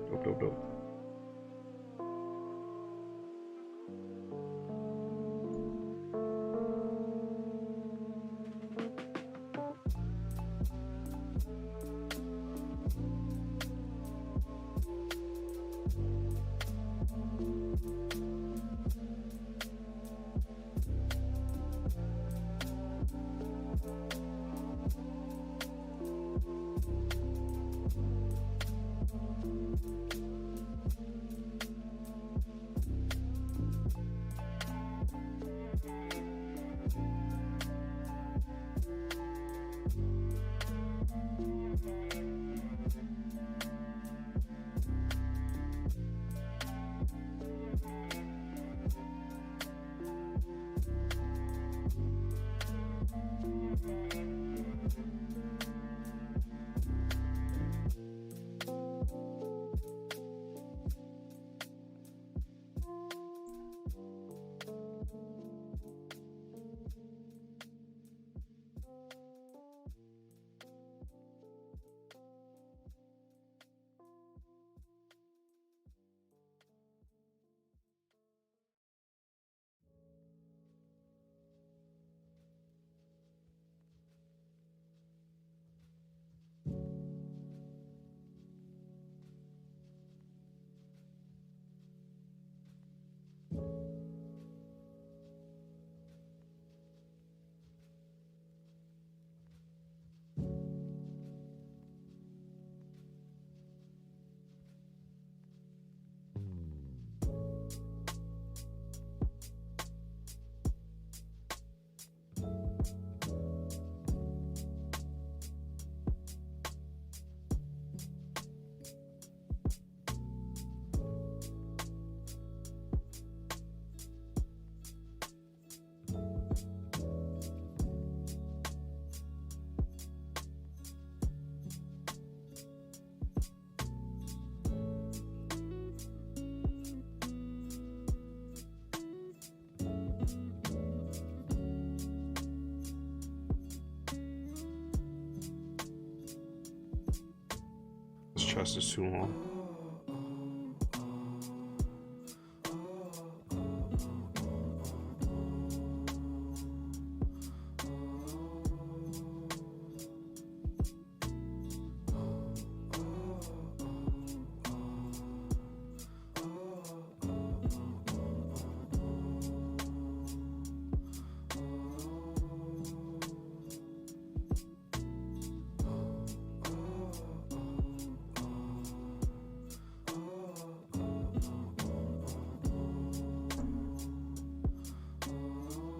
This chest is too long.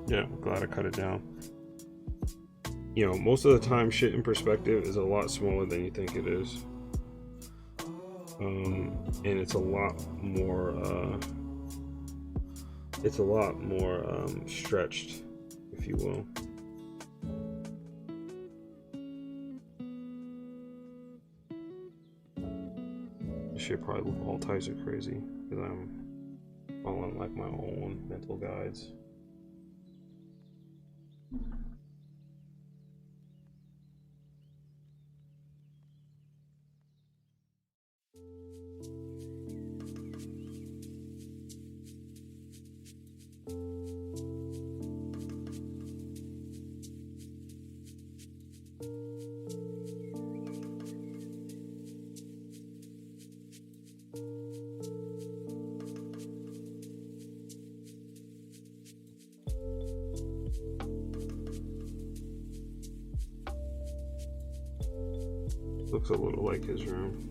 Yeah, I'm glad I cut it down. You know, most of the time shit in perspective is a lot smaller than you think it is. And it's a lot more stretched, if you will. This shit probably look all types of crazy because I'm following like my own mental guides. Looks a little like his room.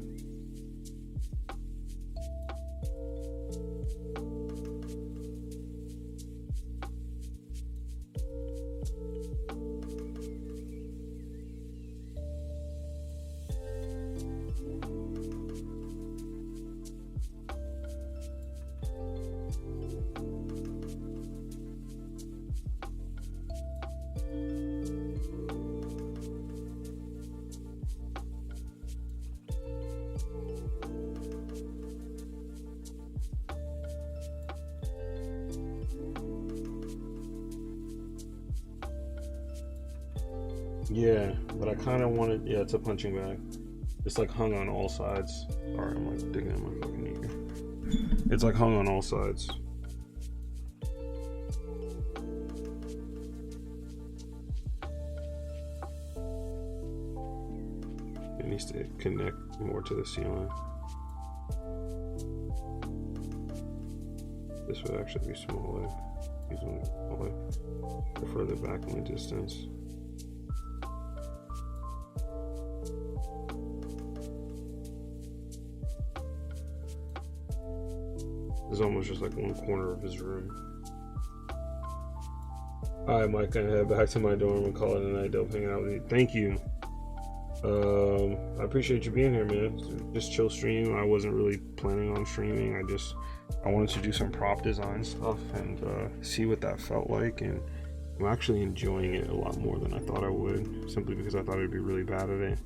Yeah, but I kind of wanted, yeah, it's a punching bag. It's like hung on all sides. Sorry, I'm like digging in my fucking knee. It's like hung on all sides. It needs to connect more to the ceiling. This would actually be smaller. These ones are smaller. Further back in the distance. It's almost just like one corner of his room. Alright, Mike, I'm gonna head back to my dorm and call it a night. Dope hanging out with you. Thank you. I appreciate you being here, man. Just chill stream. I wasn't really planning on streaming. I wanted to do some prop design stuff and see what that felt like, and I'm actually enjoying it a lot more than I thought I would, simply because I thought I'd be really bad at it.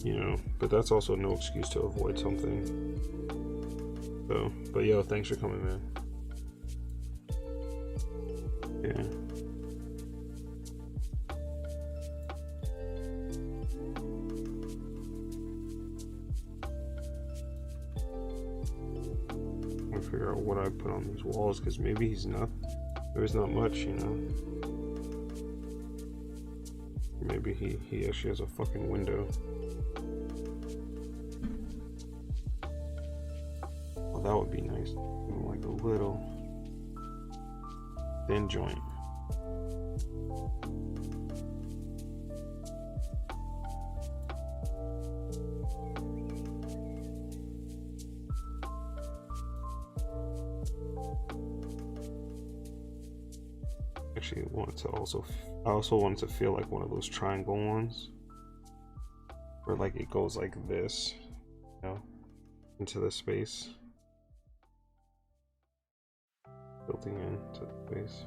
You know, but that's also no excuse to avoid something. So, but yo, thanks for coming, man. Yeah. I'm gonna figure out what I put on these walls, because maybe there's not much, you know. Maybe he actually has a fucking window. Well, that would be nice. Like a little thin joint. Actually, I also wanted to feel like one of those triangle ones, where like it goes like this, you know, into the space, building into the space.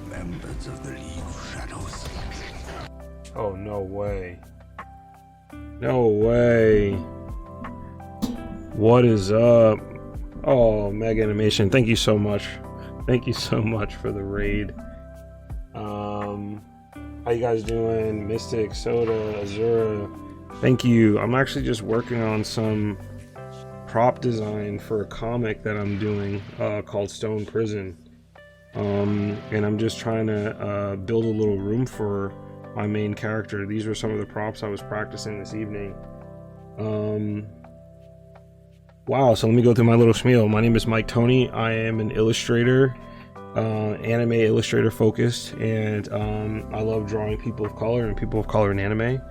Members of the League of Shadows. Oh, no way. No way. What is up? Oh, Mega Animation, thank you so much. Thank you so much for the raid. How you guys doing? Mystic, Soda, Azura, thank you. I'm actually just working on some prop design for a comic that I'm doing called Stone Prison. And I'm just trying to build a little room for my main character. These were some of the props I was practicing this evening. Wow, so let me go through my little spiel. My name is Mike Tony. I am an illustrator, anime illustrator focused, and I love drawing people of color and people of color in anime.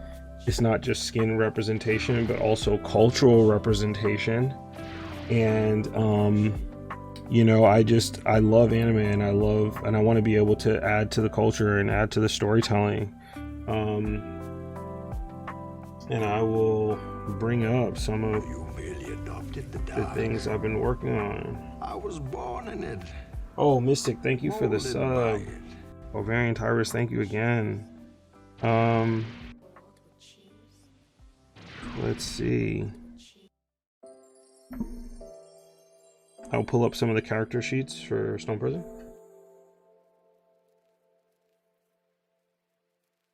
It's not just skin representation, but also cultural representation. And you know, I love anime, and I want to be able to add to the culture and add to the storytelling. And I will bring up some of the things I've been working on. I was born in it. Oh, Mystic, thank you for the sub. Ovarian Tyrus, thank you again. Let's see. I'll pull up some of the character sheets for Stone Prison.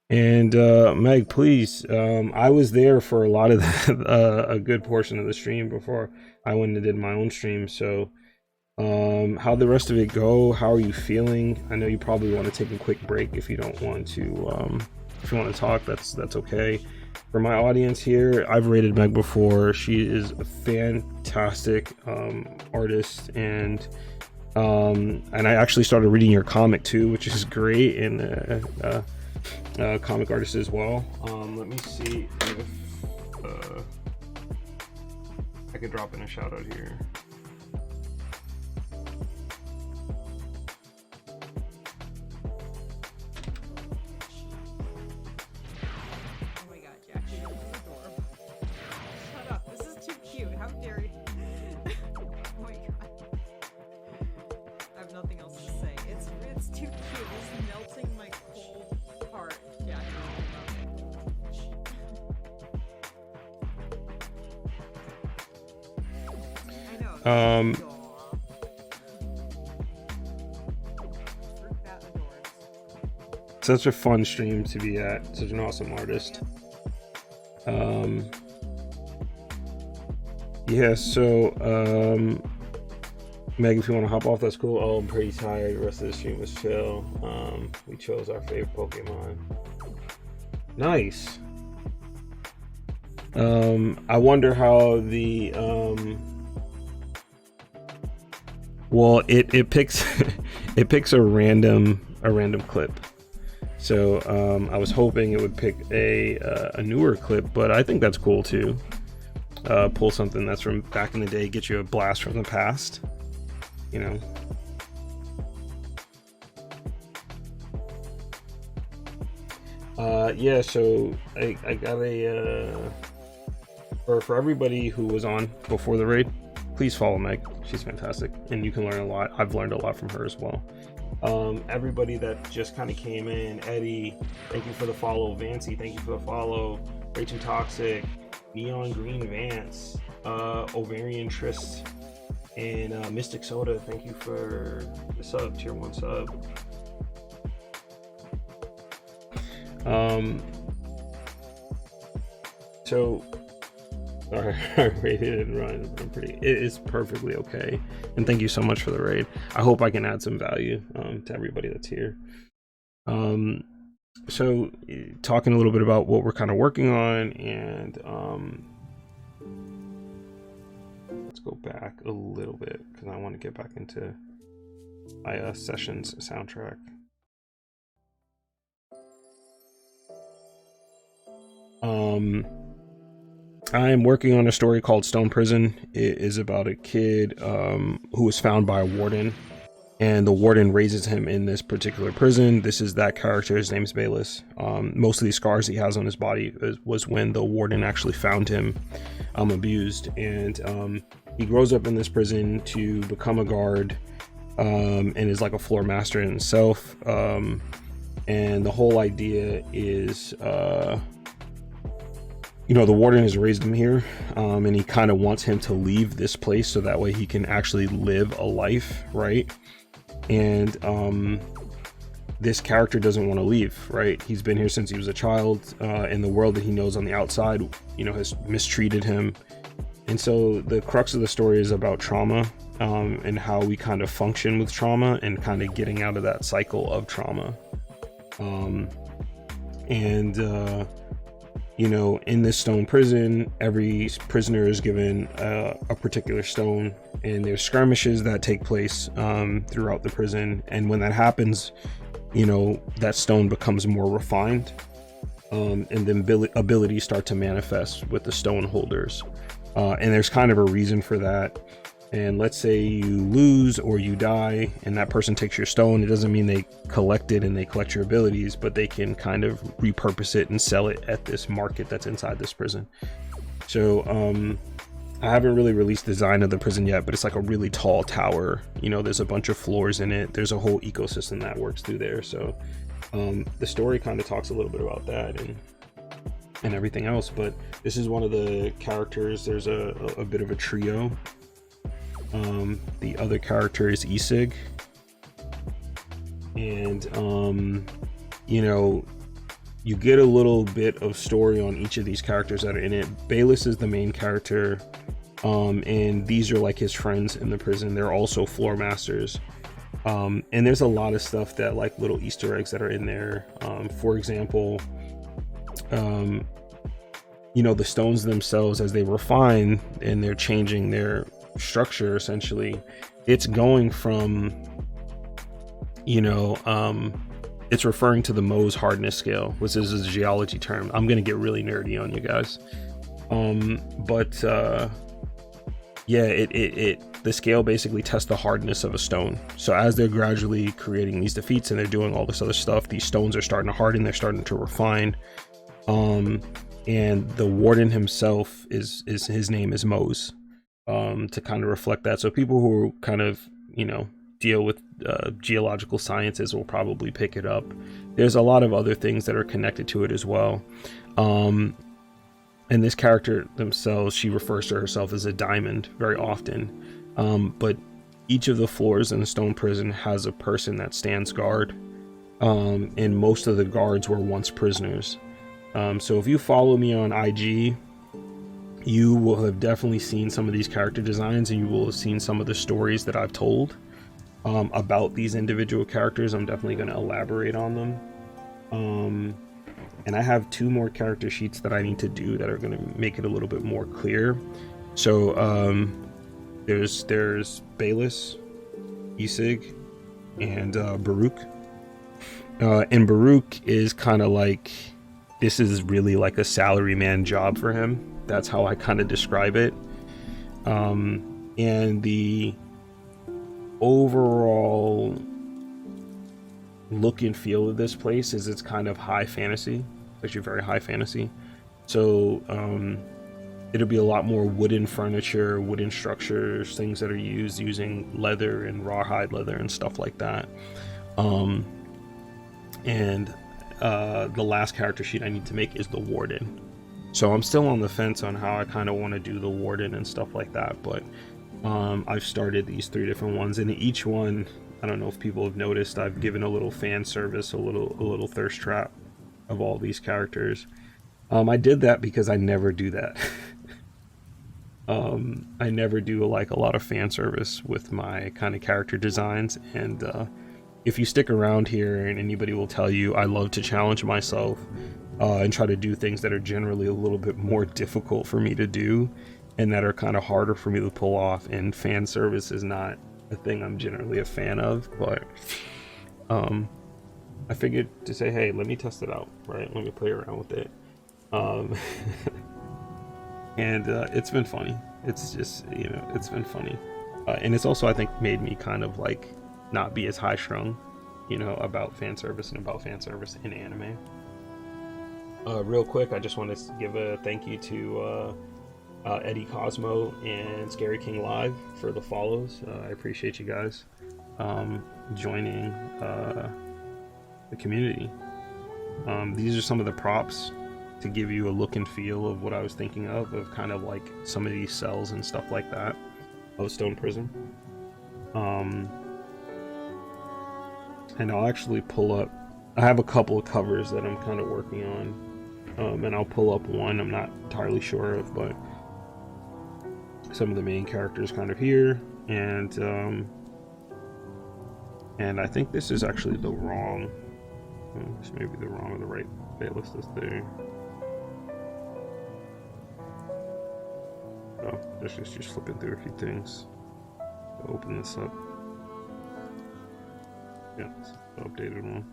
And Meg, please, I was there for a lot of a good portion of the stream before I went and did my own stream. So how'd the rest of it go? How are you feeling? I know you probably want to take a quick break if you don't want to, if you want to talk, that's okay. For my audience here, I've rated Meg before. She is a fantastic artist, and And I actually started reading your comic too, which is great, and comic artist as well. Let me see if I could drop in a shout out here. Oh my god, Jack, you're adorable. Shut up, this is too cute. How dare you? Oh my god. I have nothing else to say. It's too cute. It's melting my cold heart, Jack. I know. Um, Fruit bat adores. Such a fun stream to be at. Such an awesome artist. Yeah, so Meg, if you want to hop off, that's cool. Oh, I'm pretty tired. The rest of the stream was chill. We chose our favorite Pokemon. Nice. I wonder how the well, it picks it picks a random clip. So I was hoping it would pick a newer clip, but I think that's cool too. Pull something that's from back in the day, get you a blast from the past, you know. Yeah, so I got a for everybody who was on before the raid, please follow Meg. She's fantastic, and you can learn a lot. I've learned a lot from her as well. Everybody that just kind of came in, Eddie, thank you for the follow. Vancy, thank you for the follow. Way Too Toxic, Neon Green Vance, Ovarian Trist, and Mystic Soda, thank you for the sub, tier 1 sub. So our rated and run, it is perfectly okay, and thank you so much for the raid. I hope I can add some value to everybody that's here. So talking a little bit about what we're kind of working on, and let's go back a little bit because I want to get back into my sessions soundtrack. I am working on a story called Stone Prison. It is about a kid who was found by a warden, and the warden raises him in this particular prison. This is that character. His name's Bayless. Most of these scars he has on his body was when the warden actually found him abused, and he grows up in this prison to become a guard, and is like a floor master in himself. And the whole idea is you know, the warden has raised him here, and he kind of wants him to leave this place so that way he can actually live a life, right? And this character doesn't want to leave, right? He's been here since he was a child, and the world that he knows on the outside, you know, has mistreated him. And so the crux of the story is about trauma, and how we kind of function with trauma and kind of getting out of that cycle of trauma. You know, in this stone prison, every prisoner is given a particular stone, and there's skirmishes that take place throughout the prison. And when that happens, you know, that stone becomes more refined, and then abilities start to manifest with the stone holders. And there's kind of a reason for that. And let's say you lose or you die and that person takes your stone, it doesn't mean they collect it and they collect your abilities, but they can kind of repurpose it and sell it at this market that's inside this prison. So I haven't really released the design of the prison yet, but it's like a really tall tower. You know, there's a bunch of floors in it. There's a whole ecosystem that works through there. So the story kind of talks a little bit about that and everything else. But this is one of the characters. There's a bit of a trio. The other character is Isig, and you know, you get a little bit of story on each of these characters that are in it. Bayless is the main character, and these are like his friends in the prison. They're also floor masters, and there's a lot of stuff that, like, little Easter eggs that are in there. For example, you know, the stones themselves, as they refine and they're changing, they're structure, essentially, it's going from, you know, it's referring to the Mohs hardness scale, which is a geology term. I'm gonna get really nerdy on you guys. Yeah, the scale basically tests the hardness of a stone. So as they're gradually creating these defeats and they're doing all this other stuff, these stones are starting to harden, they're starting to refine. And the warden himself is his name is Mohs, to kind of reflect that. So people who kind of, you know, deal with geological sciences will probably pick it up. There's a lot of other things that are connected to it as well. And this character themselves, she refers to herself as a diamond very often. But each of the floors in the stone prison has a person that stands guard. And most of the guards were once prisoners. So if you follow me on IG, you will have definitely seen some of these character designs, and you will have seen some of the stories that I've told about these individual characters. I'm definitely going to elaborate on them. And I have 2 more character sheets that I need to do that are going to make it a little bit more clear. So there's Bayless, Isig, and Baruch. And Baruch is kind of like, this is really like a salaryman job for him. That's how I kind of describe it. And the overall look and feel of this place is it's kind of high fantasy, actually very high fantasy. So it'll be a lot more wooden furniture, wooden structures, things that are used using leather and rawhide leather and stuff like that. And the last character sheet I need to make is the warden. So I'm still on the fence on how I kind of want to do the warden and stuff like that, but I've started these 3 different ones, and each one, I don't know if people have noticed, I've given a little fan service, a little thirst trap of all these characters. I did that because I never do that. I never do like a lot of fan service with my kind of character designs, and if you stick around here, and anybody will tell you, I love to challenge myself and try to do things that are generally a little bit more difficult for me to do and that are kind of harder for me to pull off, and fan service is not a thing I'm generally a fan of, but I figured to say, hey, let me test it out, right? Let me play around with it. And it's been funny. It's just, you know, it's been funny. And it's also, I think, made me kind of like not be as high strung, you know, about fan service and about fan service in anime. Real quick, I just want to give a thank you to Eddie Cosmo and Scary King Live for the follows. I appreciate you guys joining the community. These are some of the props to give you a look and feel of what I was thinking of kind of like some of these cells and stuff like that of Stone Prison. And I'll actually pull up, I have a couple of covers that I'm kind of working on, and I'll pull up one I'm not entirely sure of, but some of the main characters kind of here, and I think this is actually the wrong, this may be the wrong or the right playlist is there. Oh, this is just flipping through a few things. I'll open this up. Yeah, it's the updated one.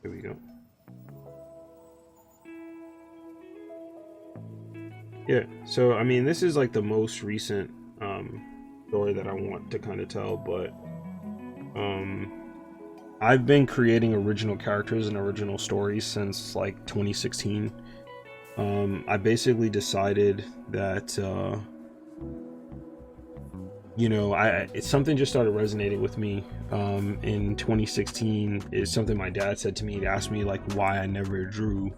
Here we go. Yeah, so I mean, this is like the most recent story that I want to kind of tell, but I've been creating original characters and original stories since like 2016. I basically decided that you know, it's something just started resonating with me in 2016. Is something my dad said to me. He asked me like why I never drew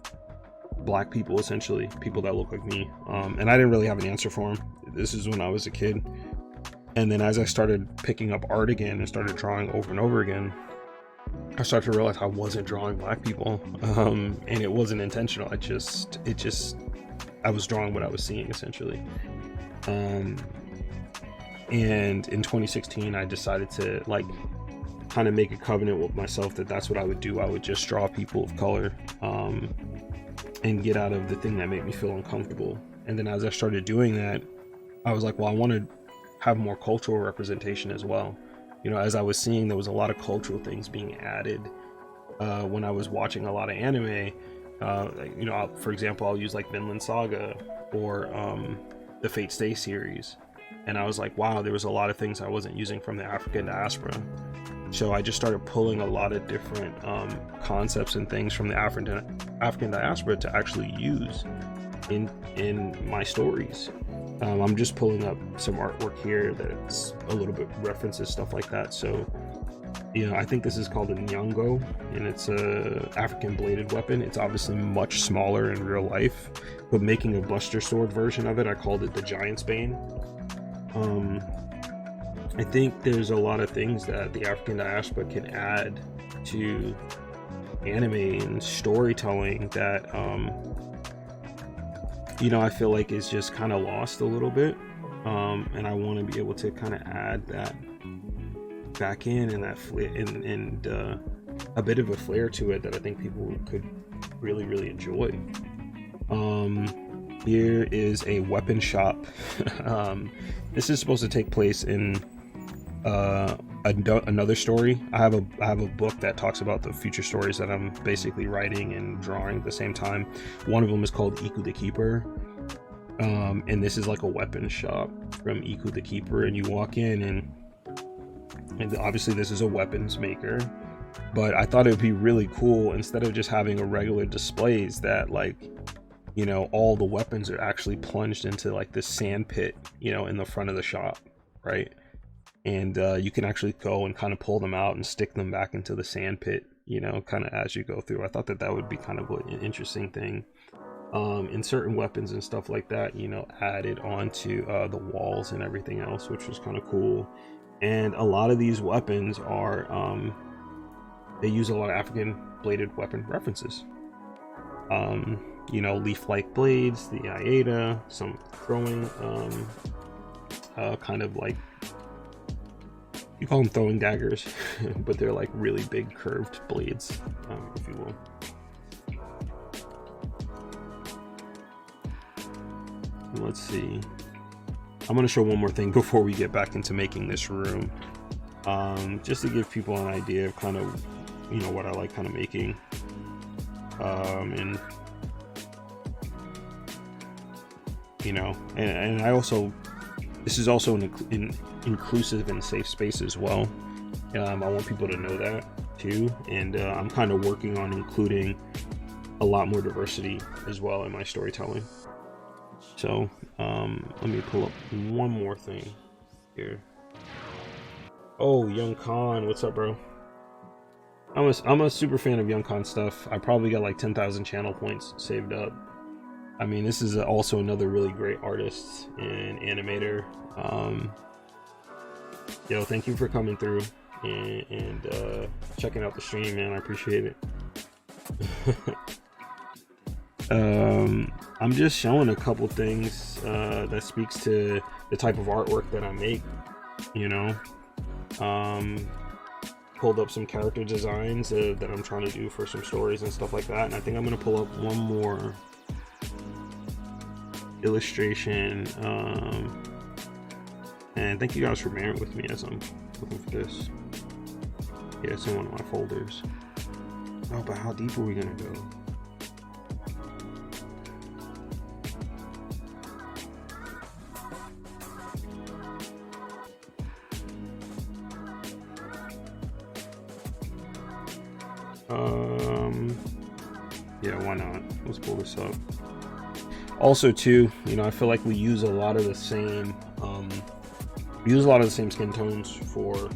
black people, essentially people that look like me, and I didn't really have an answer for him. This is when I was a kid, and then as I started picking up art again and started drawing over and over again, I started to realize I wasn't drawing black people, and it wasn't intentional. I was drawing what I was seeing, essentially. And in 2016, I decided to like kind of make a covenant with myself that that's what I would do. I would just draw people of color, and get out of the thing that made me feel uncomfortable. And then as I started doing that, I was like, well, I want to have more cultural representation as well. You know, as I was seeing there was a lot of cultural things being added when I was watching a lot of anime. You know, for example, I'll use like Vinland Saga or the Fate Stay series. And I was like, wow, there was a lot of things I wasn't using from the African diaspora. So I just started pulling a lot of different concepts and things from the African diaspora to actually use in my stories. I'm just pulling up some artwork here that's a little bit references stuff like that. So, you know, I think this is called a Nyongo, and it's a African bladed weapon. It's obviously much smaller in real life, but making a Buster Sword version of it, I called it the Giant's Bane. I think there's a lot of things that the African diaspora can add to anime and storytelling that, you know, I feel like is just kind of lost a little bit. And I want to be able to kind of add that back in and that and a bit of a flair to it that I think people could really enjoy. Here is a weapon shop. This is supposed to take place in another story. I have a book that talks about the future stories that I'm basically writing and drawing at the same time. One of them is called Iku the Keeper, and this is like a weapon shop from Iku the Keeper, and you walk in and obviously this is a weapons maker, but I thought it would be really cool instead of just having a regular displays that, like, you know, all the weapons are actually plunged into like this sand pit, you know, in the front of the shop, right? And you can actually go and kind of pull them out and stick them back into the sand pit, you know, kind of as you go through. I thought that would be kind of an interesting thing. And certain weapons and stuff like that, you know, added onto the walls and everything else, which was kind of cool. And a lot of these weapons are, they use a lot of African bladed weapon references. You know, leaf-like blades, the Aida, some throwing, kind of like, you call them throwing daggers, but they're like really big curved blades, if you will. Let's see. I'm going to show one more thing before we get back into making this room, just to give people an idea of kind of, you know, what I like kind of making. And you know, and I also, this is also an inclusive and safe space as well. I want people to know that too, and I'm kind of working on including a lot more diversity as well in my storytelling. So let me pull up one more thing here. Oh, Young Khan, what's up, bro? I'm a super fan of Young Khan stuff. I probably got like 10,000 channel points saved up. I mean, this is also another really great artist and animator. Yo, thank you for coming through and checking out the stream, man. I appreciate it. I'm just showing a couple things that speaks to the type of artwork that I make, you know. Pulled up some character designs that I'm trying to do for some stories and stuff like that, and I think I'm gonna pull up one more illustration. And thank you guys for bearing with me as I'm looking for this. Yeah, it's in one of my folders. Oh, but how deep are we gonna go? Yeah, why not? Let's pull this up. Also too, you know, I feel like we use a lot of the same skin tones for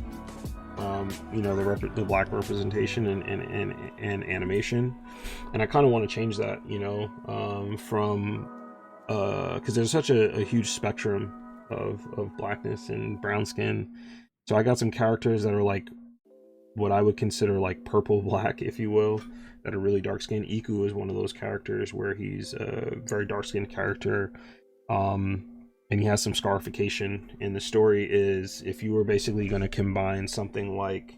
you know, the black representation and animation, and I kind of want to change that, you know, from because there's such a huge spectrum of blackness and brown skin. So I got some characters that are like what I would consider like purple black, if you will, that are really dark skinned. Iku is one of those characters where he's a very dark skinned character. and he has some scarification. And the story is, if you were basically going to combine something like,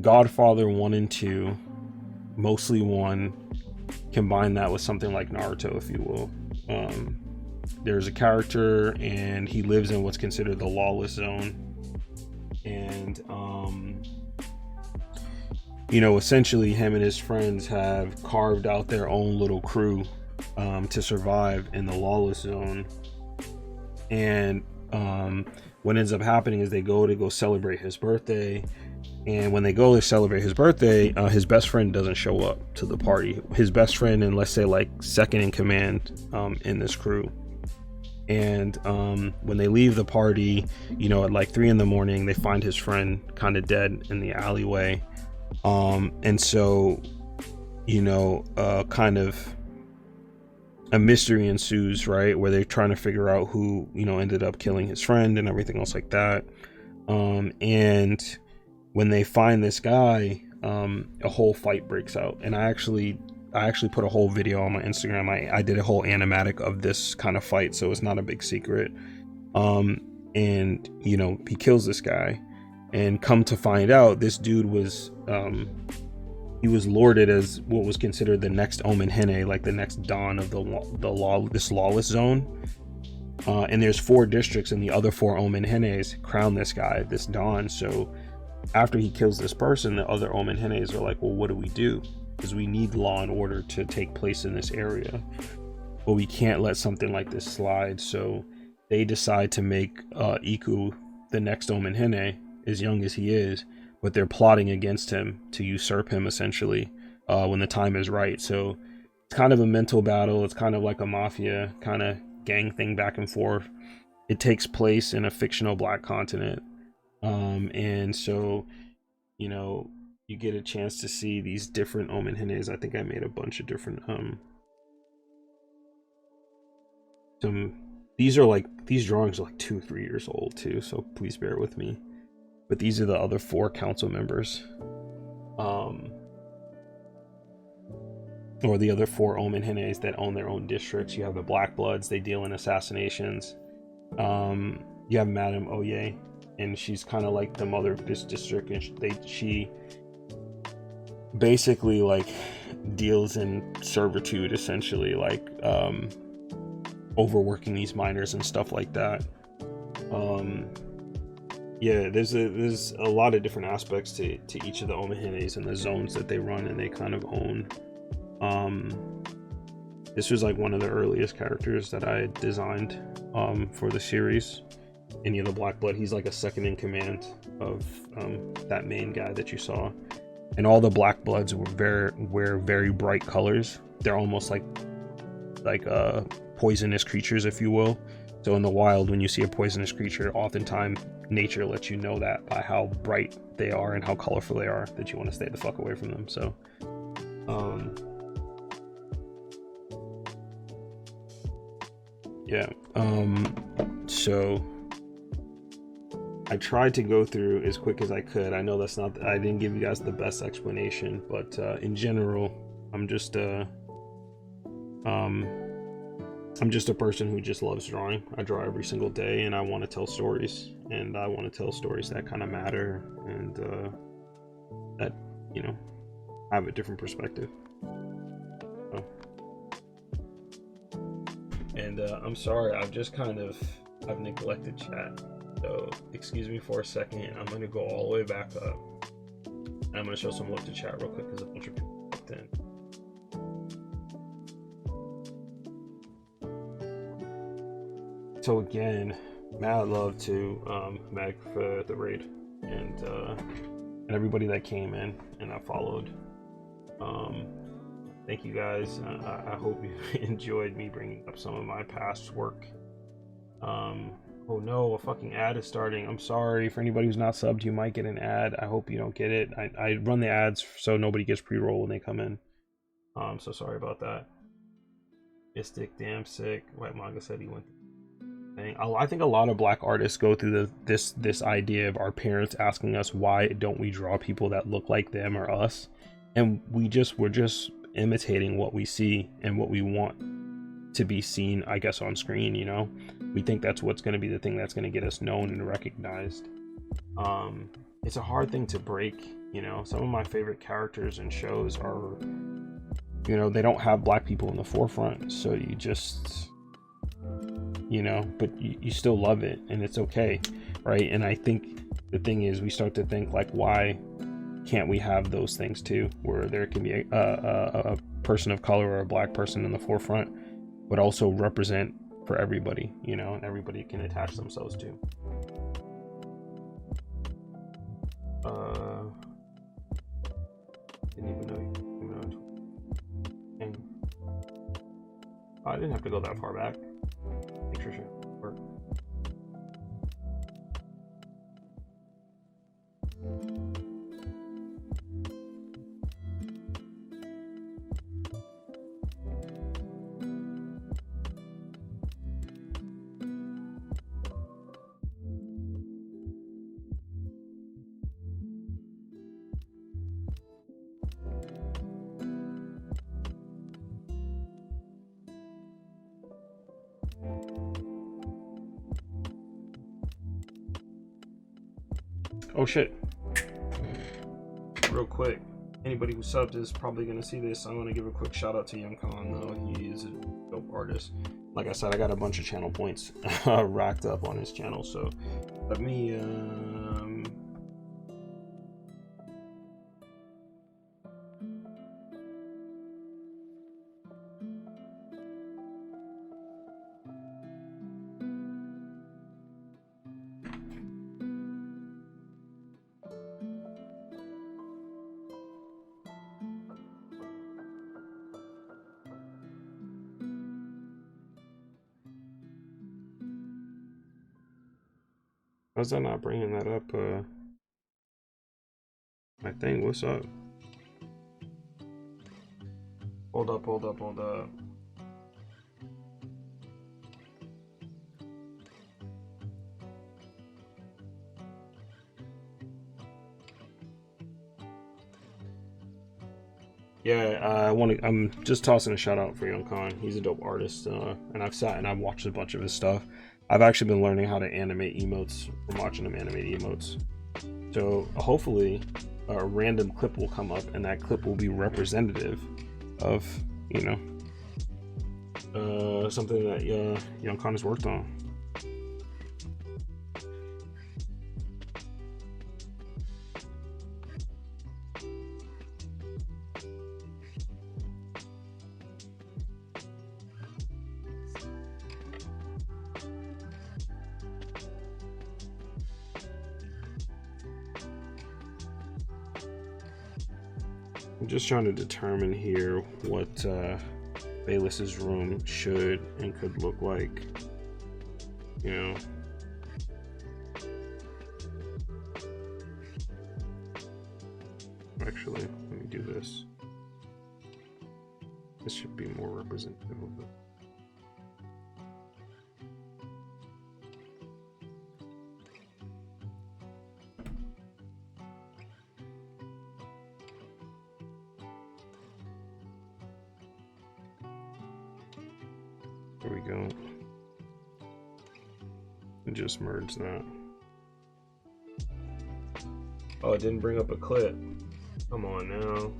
Godfather 1 and 2, mostly 1, combine that with something like Naruto, if you will. There's a character and he lives in what's considered the lawless zone, and you know, essentially him and his friends have carved out their own little crew to survive in the lawless zone. And what ends up happening is they go celebrate his birthday, and when they go to celebrate his birthday, his best friend doesn't show up to the party. His best friend, and let's say like second in command in this crew. And when they leave the party, you know, at like 3 a.m, they find his friend kind of dead in the alleyway. And so, you know, kind of a mystery ensues, right, where they're trying to figure out who, you know, ended up killing his friend and everything else like that. And when they find this guy, a whole fight breaks out. And I actually put a whole video on my Instagram. I did a whole animatic of this kind of fight, so it's not a big secret. And you know, he kills this guy, and come to find out, this dude was he was lauded as what was considered the next Omen Henne, like the next Don of this lawless zone. And there's 4 districts, and the other 4 Omen Hennes crown this guy, this Don. So after he kills this person, the other Omen Hennes are like, well, what do we do? Because we need law and order to take place in this area, but we can't let something like this slide. So they decide to make Iku the next Omen Henne, as young as he is, but they're plotting against him to usurp him essentially when the time is right. So it's kind of a mental battle. It's kind of like a mafia kind of gang thing back and forth. It takes place in a fictional black continent, and so, you know, you get a chance to see these different Omen Hennes. I think I made a bunch of different these drawings are like 2-3 years old too, so please bear with me. But these are the other 4 council members, or the other 4 Omen Hennes that own their own districts. You have the Black Bloods, they deal in assassinations. You have Madame Oye, and she's kind of like the mother of this district, and she basically like deals in servitude, essentially, like overworking these miners and stuff like that. Yeah, there's a lot of different aspects to each of the Omen Hennes and the zones that they run and they kind of own. This was like one of the earliest characters that I designed for the series. Any of the Black Blood, he's like a second in command of that main guy that you saw. And all the Black Bloods wear very bright colors. They're almost like poisonous creatures, if you will. So in the wild, when you see a poisonous creature, oftentimes nature lets you know that by how bright they are and how colorful they are, that you want to stay the fuck away from them. So yeah, so I tried to go through as quick as I could. I know I didn't give you guys the best explanation, but in general, I'm just a person who just loves drawing. I draw every single day, and I want to tell stories, and I want to tell stories that kind of matter, and that, you know, have a different perspective. So. And I'm sorry, I've neglected chat. So excuse me for a second. I'm going to go all the way back up. I'm going to show some love to chat real quick because a bunch of people popped in. So again, mad love to Meg for the raid, and everybody that came in and I followed. Thank you guys. I hope you enjoyed me bringing up some of my past work. Oh no, a fucking ad is starting. I'm sorry for anybody who's not subbed. You might get an ad. I hope you don't get it. I run the ads so nobody gets pre-roll when they come in. So sorry about that. Mystic, damn sick. White Manga said he went. I think a lot of black artists go through this idea of our parents asking us, why don't we draw people that look like them or us? and we're just imitating what we see and what we want to be seen, I guess, on screen. You know, we think that's what's going to be the thing that's going to get us known and recognized. It's a hard thing to break. You know, some of my favorite characters and shows are, you know, they don't have black people in the forefront, so you just, you know, but you still love it, and it's okay, right? And I think the thing is, we start to think like, why can't we have those things too, where there can be a person of color or a black person in the forefront, but also represent for everybody, you know, and everybody can attach themselves to. Didn't even know I didn't have to go that far back. Make sure work. Oh shit. Real quick, anybody who subbed is probably going to see this. I want to give a quick shout out to Young Khan, though. He is a dope artist. Like I said, I got a bunch of channel points racked up on his channel, so let me how's that not bringing that up? My thing, what's up? Hold up. Yeah, I'm just tossing a shout out for Young Khan. He's a dope artist, and I've sat and I've watched a bunch of his stuff. I've actually been learning how to animate emotes from watching him animate emotes. So hopefully a random clip will come up, and that clip will be representative of, you know, something that Young Khan has worked on. I'm just trying to determine here what Bayless's room should and could look like, you know. Actually, let me do this. This should be more representative of it. There we go. And just merge that. Oh, it didn't bring up a clip. Come on now.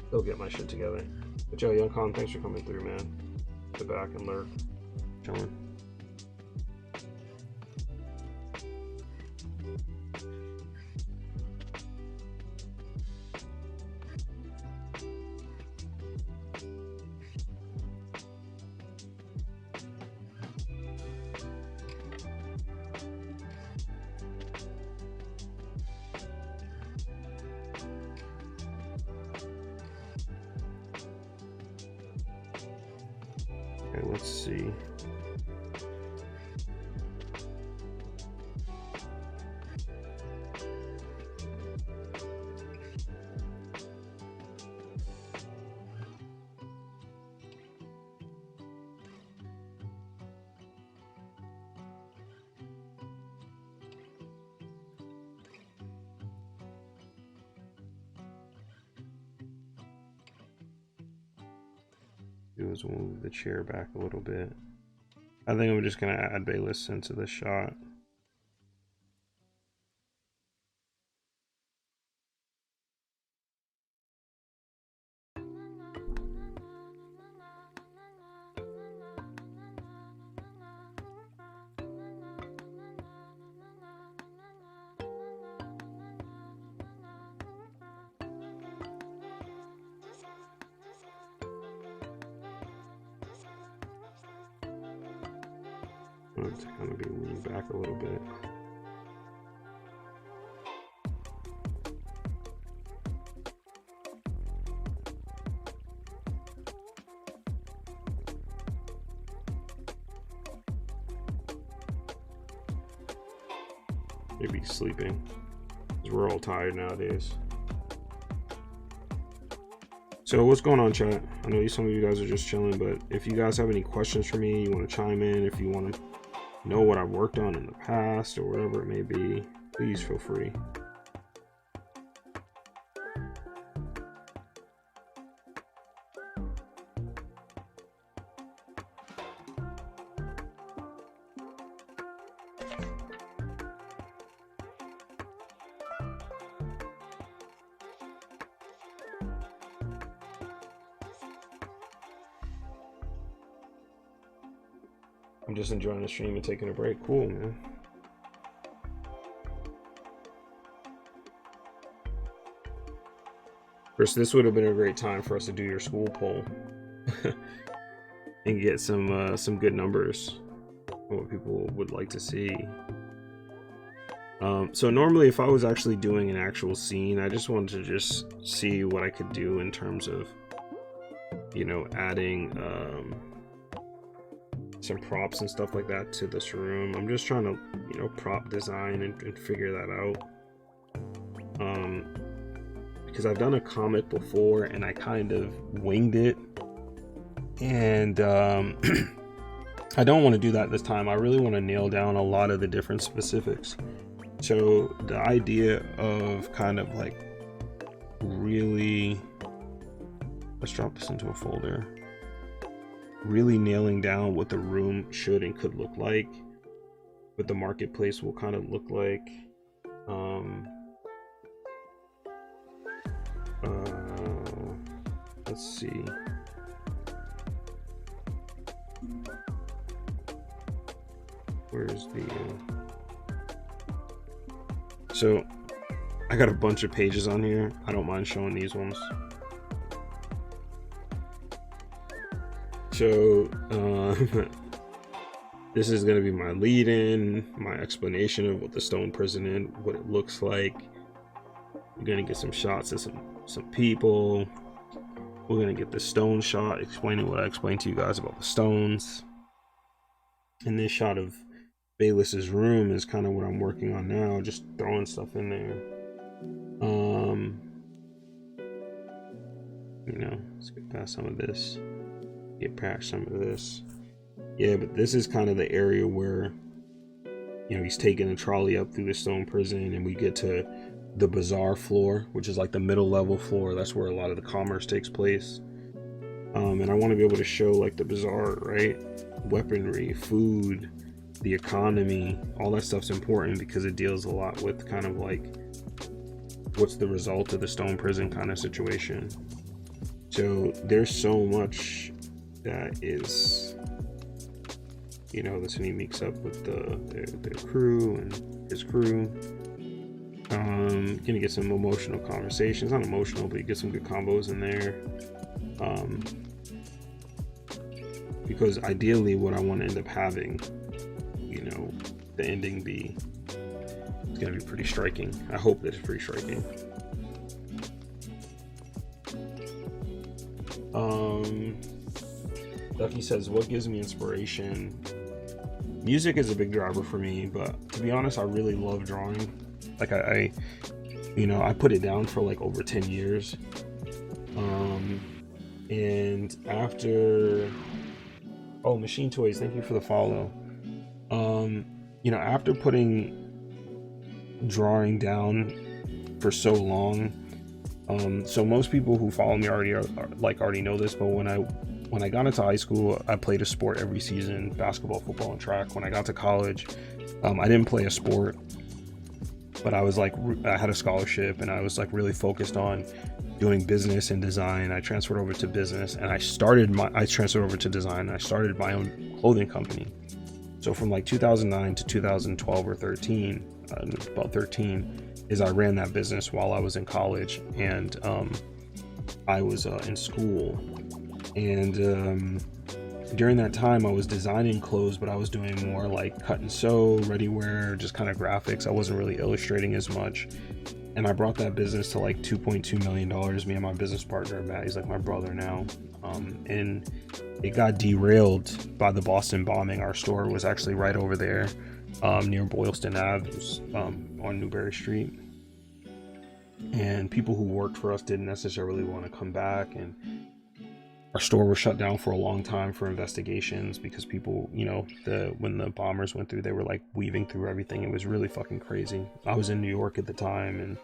Still get my shit together. But yo, Young Khan, thanks for coming through, man. Sit back and lurk. Chilling. Okay, let's see. do is move the chair back a little bit. I think I'm just gonna add Bayless into the shot. To kind of be leaned back a little bit. Maybe sleeping, because we're all tired nowadays. So what's going on, chat? I know some of you guys are just chilling, but if you guys have any questions for me, you want to chime in, if you want to know what I've worked on in the past or whatever it may be, please feel free. I'm just enjoying the stream and taking a break. Cool, man. Chris, this would have been a great time for us to do your school poll and get some good numbers on what people would like to see. So normally if I was actually doing an actual scene, I just wanted to just see what I could do in terms of, you know, adding some props and stuff like that to this room. I'm just trying to, you know, prop design and figure that out. Because I've done a comic before and I kind of winged it, and I don't want to do that this time. I really want to nail down a lot of the different specifics. So the idea of kind of like really, let's drop this into a folder, really nailing down what the room should and could look like, what the marketplace will kind of look like. Let's see. Where's the so I got a bunch of pages on here. I don't mind showing these ones. So this is going to be my lead-in, my explanation of what the stone prison is, what it looks like. We're going to get some shots of some people. We're going to get the stone shot explaining what I explained to you guys about the stones. And this shot of Bayless's room is kind of what I'm working on now, just throwing stuff in there. You know, let's get past some of this. Get past some of this. Yeah, but this is kind of the area where, you know, he's taking a trolley up through the stone prison, and we get to the bazaar floor, which is like the middle level floor. That's where a lot of the commerce takes place. And I want to be able to show like the bazaar, right? Weaponry, food, the economy, all that stuff's important because it deals a lot with kind of like what's the result of the stone prison kind of situation. So there's so much that is, you know, that's when he meets up with their crew and his crew. Gonna get some emotional conversations, not emotional, but you get some good combos in there. Because ideally what I want to end up having, you know, the ending be, it's gonna be pretty striking. I hope that it's pretty striking. Ducky says, what gives me inspiration? Music is a big driver for me, but to be honest, I really love drawing. Like I you know, I put it down for like over 10 years. And after, oh, Machine Toys, thank you for the follow. You know, after putting drawing down for so long, so most people who follow me already know this, but when I when I got into high school, I played a sport every season: basketball, football, and track. When I got to college, I didn't play a sport, but I was like, I had a scholarship, and I was like really focused on doing business and design. I transferred over to business, and I transferred over to design, and I started my own clothing company. So from like 2009 to 2012 or 13, about 13, is I ran that business while I was in college, and I was in school. And during that time, I was designing clothes, but I was doing more like cut and sew, ready wear, just kind of graphics. I wasn't really illustrating as much. And I brought that business to like $2.2 million. Me and my business partner, Matt, he's like my brother now. And it got derailed by the Boston bombing. Our store was actually right over there, near Boylston Ave. It was on Newberry Street. And people who worked for us didn't necessarily want to come back. And our store was shut down for a long time for investigations because people, you know, when the bombers went through, they were like weaving through everything. It was really fucking crazy. I was in New York at the time, and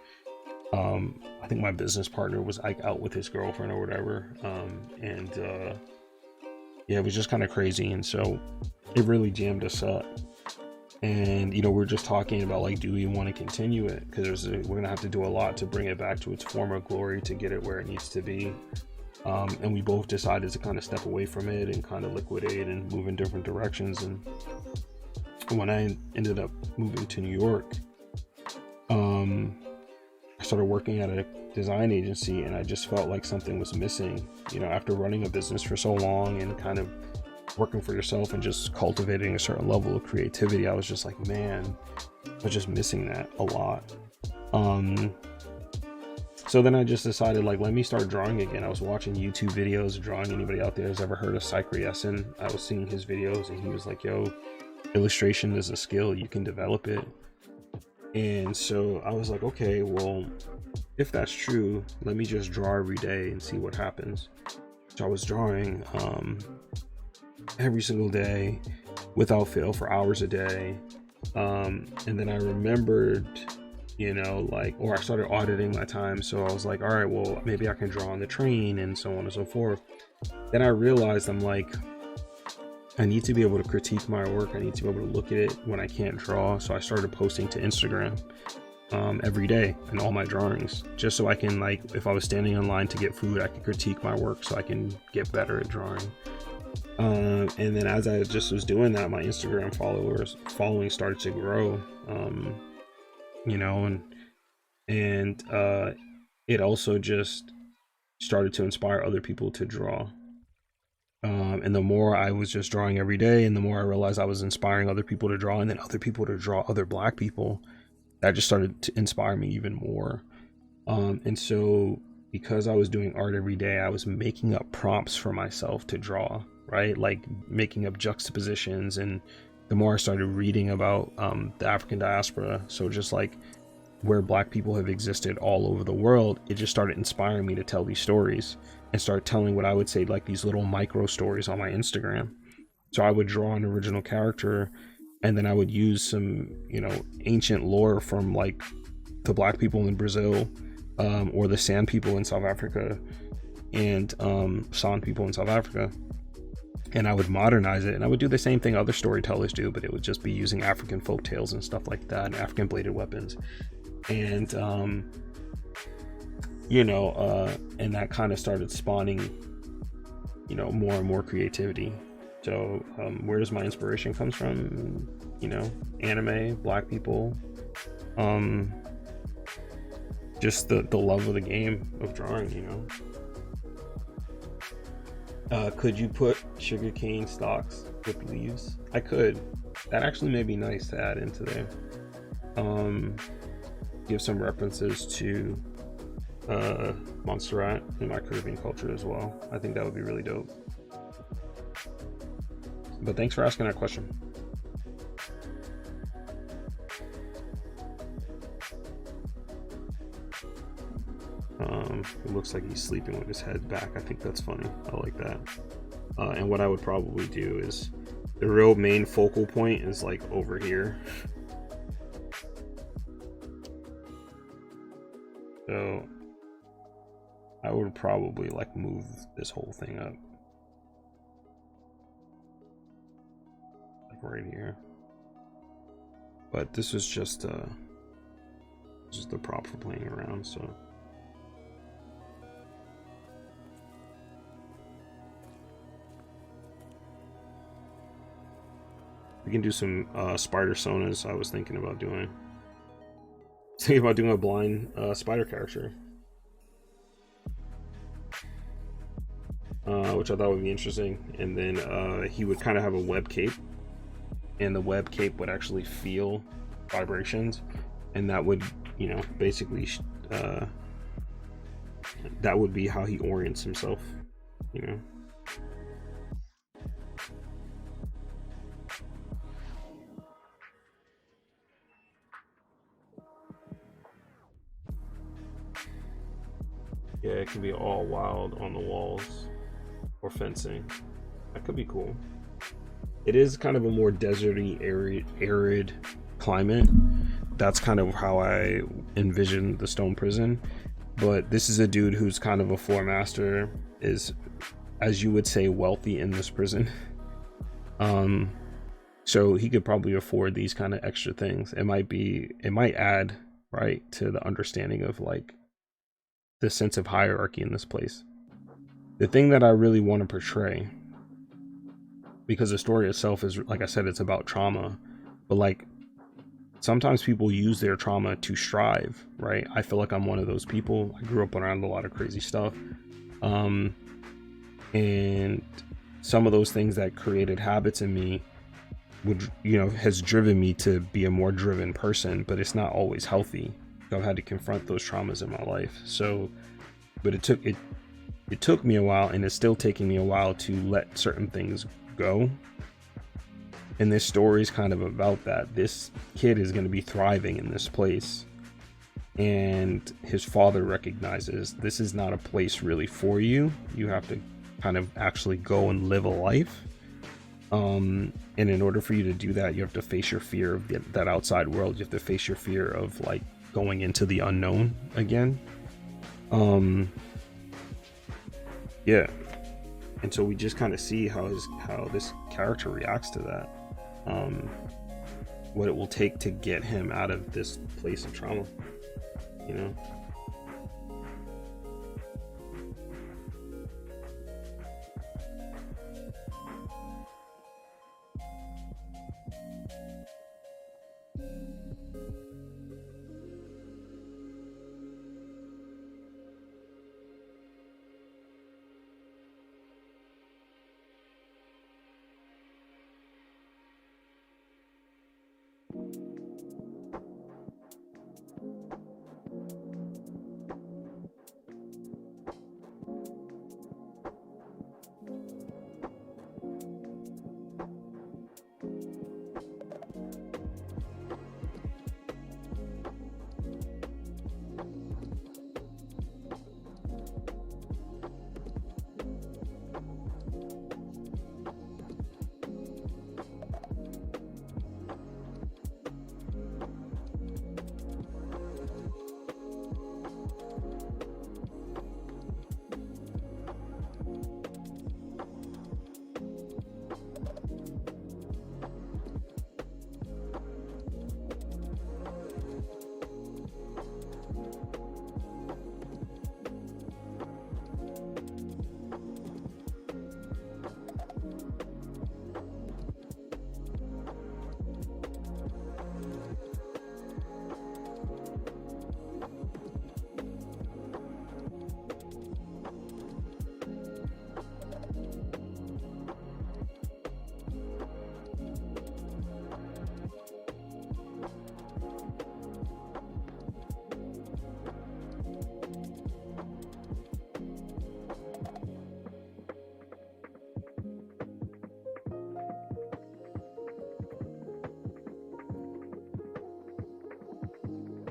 I think my business partner was like out with his girlfriend or whatever. Yeah, it was just kind of crazy. And so it really jammed us up. And, you know, we're just talking about like, do we want to continue it? Because we're going to have to do a lot to bring it back to its former glory to get it where it needs to be. And we both decided to kind of step away from it and kind of liquidate and move in different directions. And when I ended up moving to New York, I started working at a design agency, and I just felt like something was missing. You know, after running a business for so long and kind of working for yourself and just cultivating a certain level of creativity, I was just like, man, I was just missing that a lot. So then I just decided, like, let me start drawing again. I was watching YouTube videos of drawing. Anybody out there has ever heard of Cypher Essen? I was seeing his videos, and he was like, yo, illustration is a skill, you can develop it. And so I was like, okay, well, if that's true, let me just draw every day and see what happens. So I was drawing every single day without fail for hours a day. And then I remembered, you know, like, or I started auditing my time. So I was like, all right, well, maybe I can draw on the train and so on and so forth. Then I realized, I'm like, I need to be able to critique my work. I need to be able to look at it when I can't draw. So I started posting to Instagram every day and all my drawings, just so I can, like, if I was standing in line to get food, I could critique my work so I can get better at drawing. And then as I just was doing that, my Instagram following started to grow, you know, and it also just started to inspire other people to draw. And the more I was just drawing every day, and the more I realized I was inspiring other people to draw, and then other people to draw other Black people, that just started to inspire me even more. And so because I was doing art every day, I was making up prompts for myself to draw, right? Like making up juxtapositions. And the more I started reading about the African diaspora, so just like where Black people have existed all over the world, it just started inspiring me to tell these stories and start telling what I would say like these little micro stories on my Instagram. So I would draw an original character, and then I would use some, you know, ancient lore from like the Black people in Brazil, or the San people in South Africa, and San people in South Africa. And I would modernize it, and I would do the same thing other storytellers do, but it would just be using African folk tales and stuff like that, and African bladed weapons. And you know, and that kind of started spawning, you know, more and more creativity. So where does my inspiration comes from? You know, anime, Black people, just the love of the game of drawing, you know. Could you put sugarcane stalks with leaves? I could. That actually may be nice to add into there. Give some references to Montserrat in my Caribbean culture as well. I think that would be really dope. But thanks for asking that question. It looks like he's sleeping with his head back. I think that's funny. I like that. And what I would probably do is, the real main focal point is like over here. So I would probably like move this whole thing up right here. But this is just the prop for playing around, so. We can do some spider sonas. I was thinking about doing. A blind spider character, which I thought would be interesting. And then he would kind of have a web cape, and the web cape would actually feel vibrations, and that would, you know, basically that would be how he orients himself, you know. Yeah, it can be all wild on the walls or fencing. That could be cool. It is kind of a more deserty, arid climate. That's kind of how I envision the stone prison. But this is a dude who's kind of a floor master, is, as you would say, wealthy in this prison. So he could probably afford these kind of extra things. It might add, right, to the understanding of like the sense of hierarchy in this place. The thing that I really want to portray, because the story itself is, like I said, it's about trauma, but like sometimes people use their trauma to strive, right? I feel like I'm one of those people. I grew up around a lot of crazy stuff, and some of those things that created habits in me would, you know, has driven me to be a more driven person, but it's not always healthy. I've had to confront those traumas in my life. So, but it took me a while, and it's still taking me a while to let certain things go. And this story is kind of about that. This kid is going to be thriving in this place, and his father recognizes this is not a place really for you. You have to kind of actually go and live a life. And in order for you to do that, you have to face your fear of that outside world. You have to face your fear of like going into the unknown again. Yeah, and so we just kind of see how this character reacts to that, what it will take to get him out of this place of trauma, you know.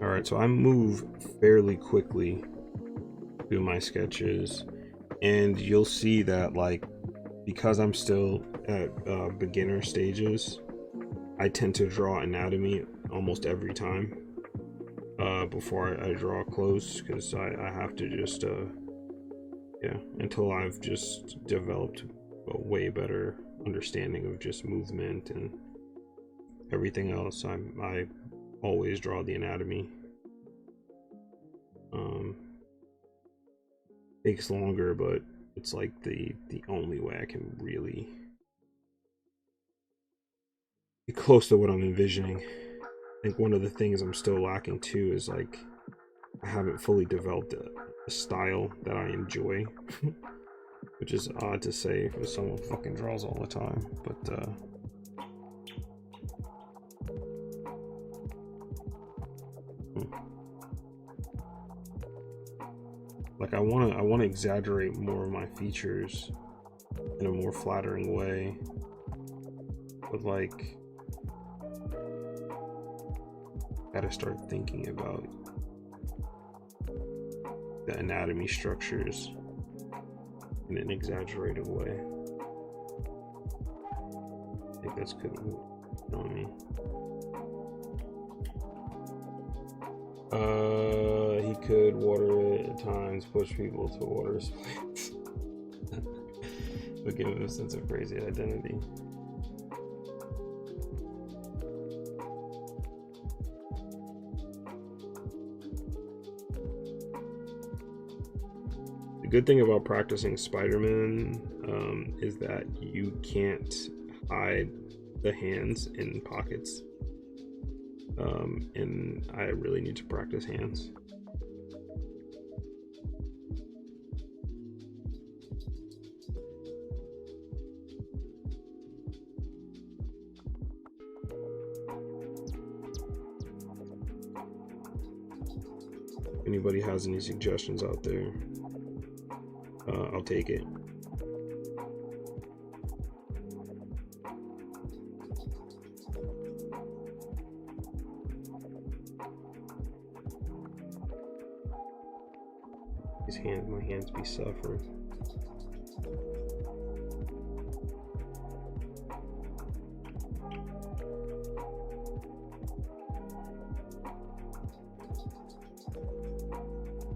All right, so I move fairly quickly through my sketches, and you'll see that, like, because I'm still at beginner stages, I tend to draw anatomy almost every time before I draw close, because I have to just yeah, until I've just developed a way better understanding of just movement and everything else, I always draw the anatomy. Takes longer, but it's like the only way I can really get close to what I'm envisioning. I think one of the things I'm still lacking too is like I haven't fully developed a style that I enjoy, which is odd to say for someone who fucking draws all the time, but like I want to exaggerate more of my features in a more flattering way, but like gotta start thinking about the anatomy structures in an exaggerated way. I think that's good on me. He could water it at times, push people to water his plants, but give him a sense of crazy identity. The good thing about practicing Spider-Man is that you can't hide the hands in pockets. And I really need to practice hands. If anybody has any suggestions out there, I'll take it. My hands be suffering.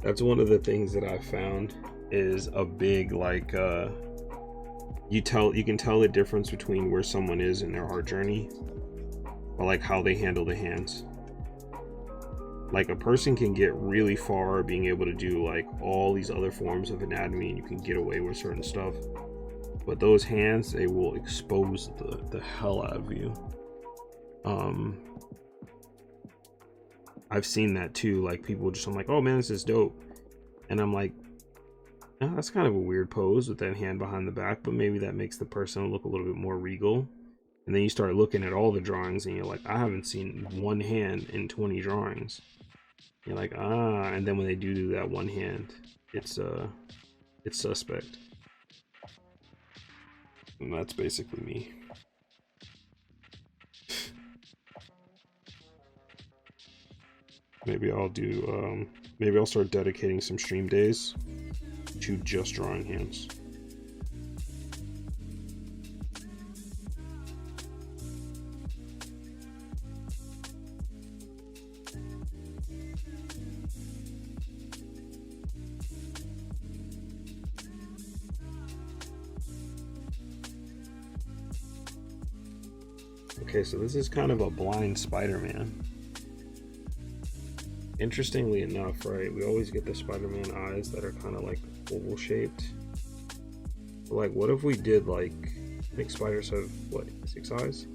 That's one of the things that I found is a big like you can tell the difference between where someone is in their art journey or like how they handle the hands. Like a person can get really far being able to do like all these other forms of anatomy and you can get away with certain stuff, but those hands, they will expose the hell out of you. I've seen that too, like people just, I'm like, oh man, this is dope, and I'm like, oh, that's kind of a weird pose with that hand behind the back, but maybe that makes the person look a little bit more regal. And then you start looking at all the drawings and you're like, I haven't seen one hand in 20 drawings. You're like, and then when they do that one hand, it's suspect. And that's basically me. Maybe I'll do maybe I'll start dedicating some stream days to just drawing hands. Okay, so this is kind of a blind Spider-Man. Interestingly enough, right, we always get the Spider-Man eyes that are kind of like oval shaped. But like, what if we did like, I think spiders have, what, 6 eyes?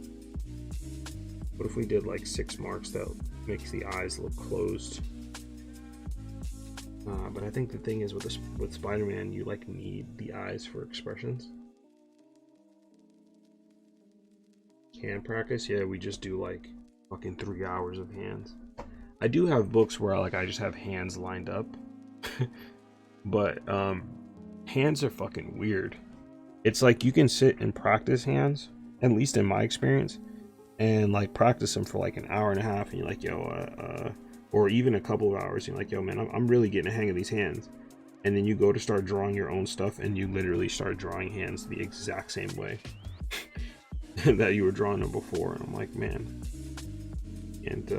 What if we did like 6 marks that makes the eyes look closed? But I think the thing is with Spider-Man, you like need the eyes for expressions. Hand practice, yeah, we just do like fucking 3 hours of hands. I do have books where I just have hands lined up. But hands are fucking weird. It's like you can sit and practice hands, at least in my experience, and like practice them for like an hour and a half, and you're like, yo, or even a couple of hours, and you're like, yo man, I'm really getting a hang of these hands. And then you go to start drawing your own stuff and you literally start drawing hands the exact same way that you were drawing them before. And I'm like, man. And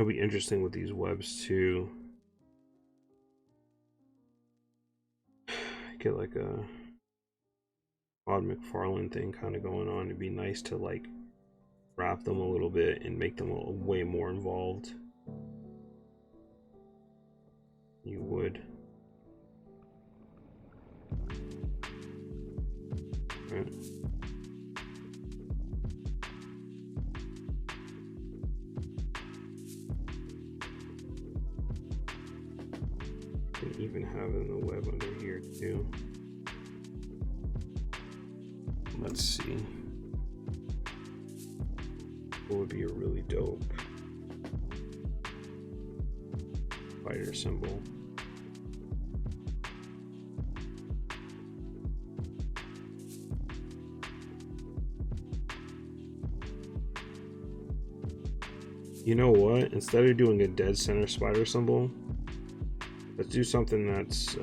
It'll be interesting with these webs too. Get like a Todd McFarlane thing kind of going on. It'd be nice to like wrap them a little bit and make them way more involved. You would. Right. And even having the web under here too. Let's see. What would be a really dope spider symbol? You know what? Instead of doing a dead center spider symbol, let's do something that's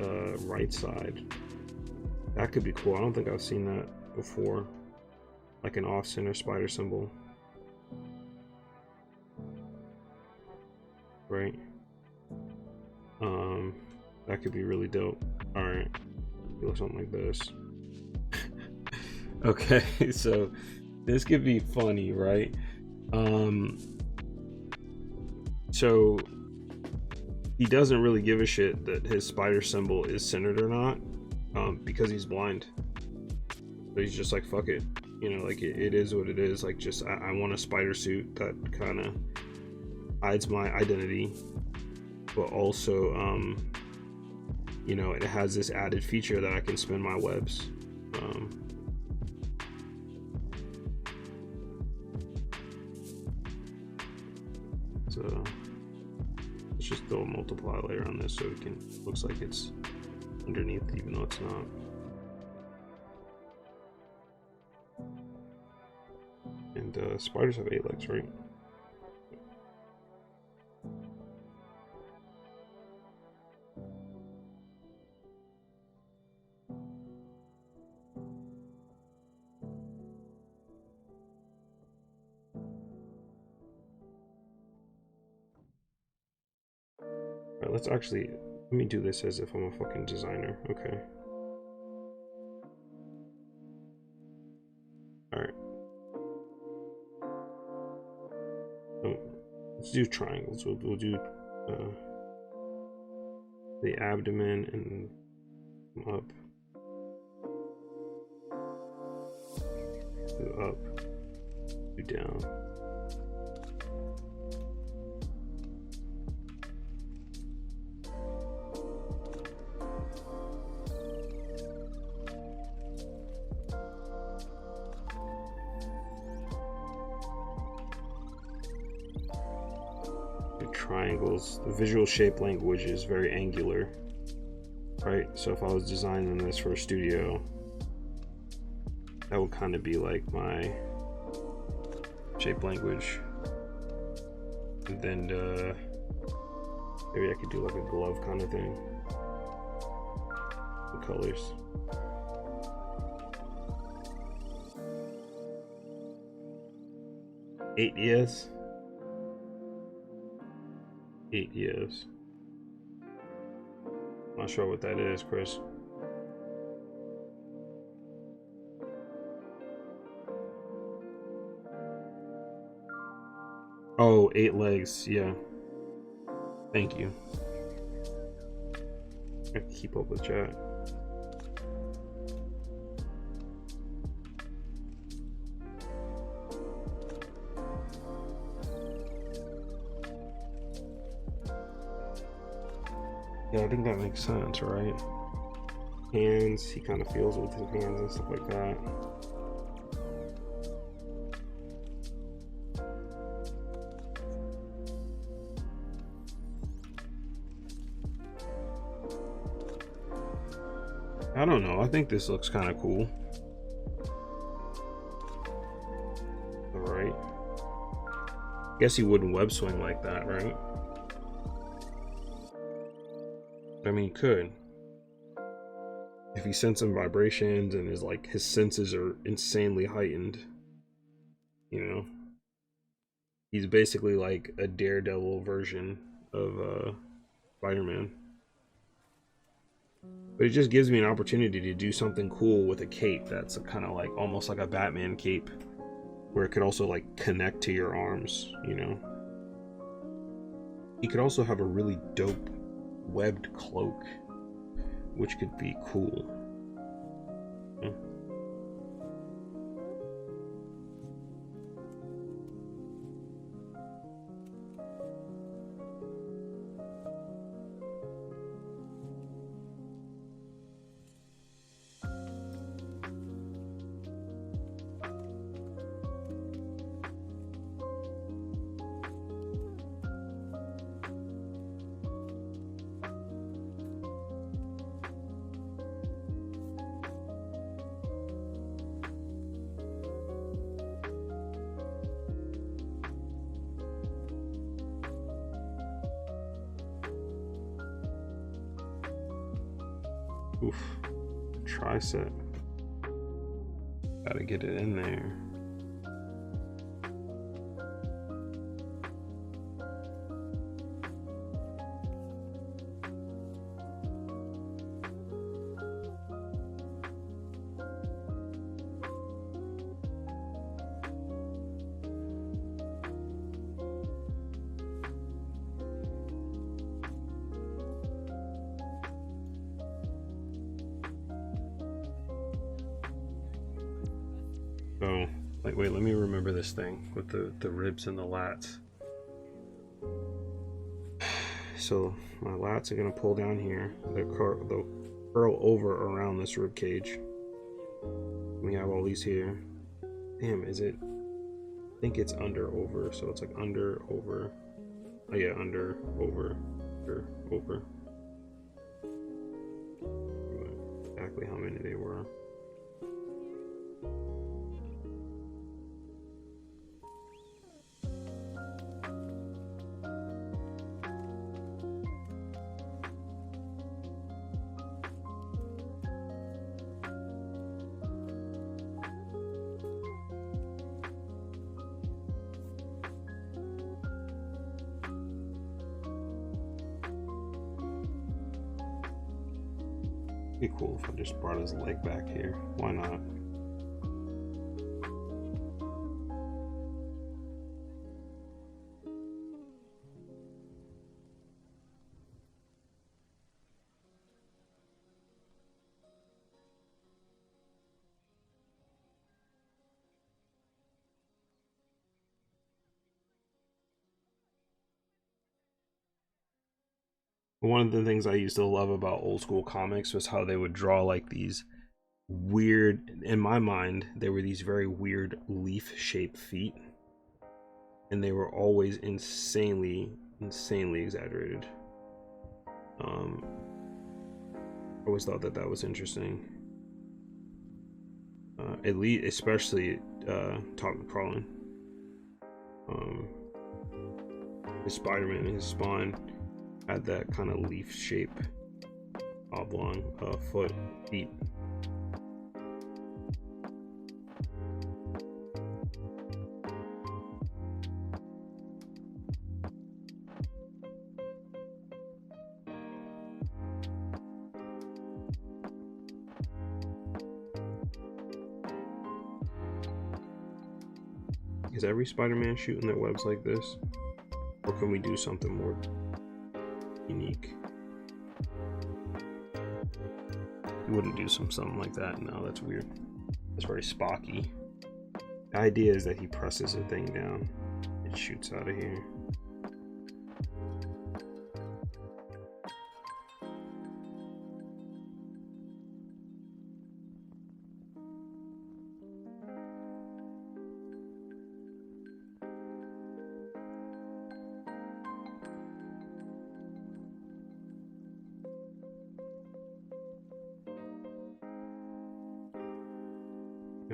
right side. That could be cool. I don't think I've seen that before. Like an off-center spider symbol. Right? That could be really dope. Alright. Do something like this. Okay, so this could be funny, right? So he doesn't really give a shit that his spider symbol is centered or not, because he's blind. So he's just like, fuck it, you know, like it is what it is. Like, just I want a spider suit that kind of hides my identity, but also you know, it has this added feature that I can spin my webs. So let's just throw a multiply layer on this so it can looks like it's underneath even though it's not. And spiders have 8 legs, right? Alright, let's actually, let me do this as if I'm a fucking designer. Okay. Alright. Oh, let's do triangles. We'll do the abdomen and up. Do up. Do down. Triangles. The visual shape language is very angular, right? So if I was designing this for a studio, that would kind of be like my shape language. And then maybe I could do like a glove kind of thing. The colors. Eight years. 8 years. Not sure what that is, Chris. Oh, 8 legs, yeah. Thank you. I can keep up with chat. Yeah, I think that makes sense, right? Hands, he kind of feels it with his hands and stuff like that. I don't know, I think this looks kind of cool. Alright. Guess he wouldn't web swing like that, right? I mean, he could. If he sends some vibrations and is like, his senses are insanely heightened, you know? He's basically like a Daredevil version of Spider-Man. But it just gives me an opportunity to do something cool with a cape that's kind of like almost like a Batman cape, where it could also like connect to your arms, you know. He could also have a really dope webbed cloak, which could be cool. Yeah. Oof. Tricep. Gotta get it in there. Oh, like wait, let me remember this thing with the ribs and the lats. So my lats are gonna pull down here. They'll curl over around this rib cage. We have all these here. Damn, is it? I think it's under over, so it's like under over. Oh yeah, under over, over. Exactly how many they were. Be cool if I just brought his leg back here. Why not? One of the things I used to love about old school comics was how they would draw like these weird, in my mind, there were these very weird leaf-shaped feet, and they were always insanely exaggerated. I always thought that that was interesting. At least, especially Todd McFarlane. His Spider-Man, his Spawn had that kind of leaf shape, oblong feet. Is every Spider-Man shooting their webs like this? Or can we do something more unique? You wouldn't do something like that. No, that's weird. That's very Spocky. The idea is that he presses a thing down. It shoots out of here.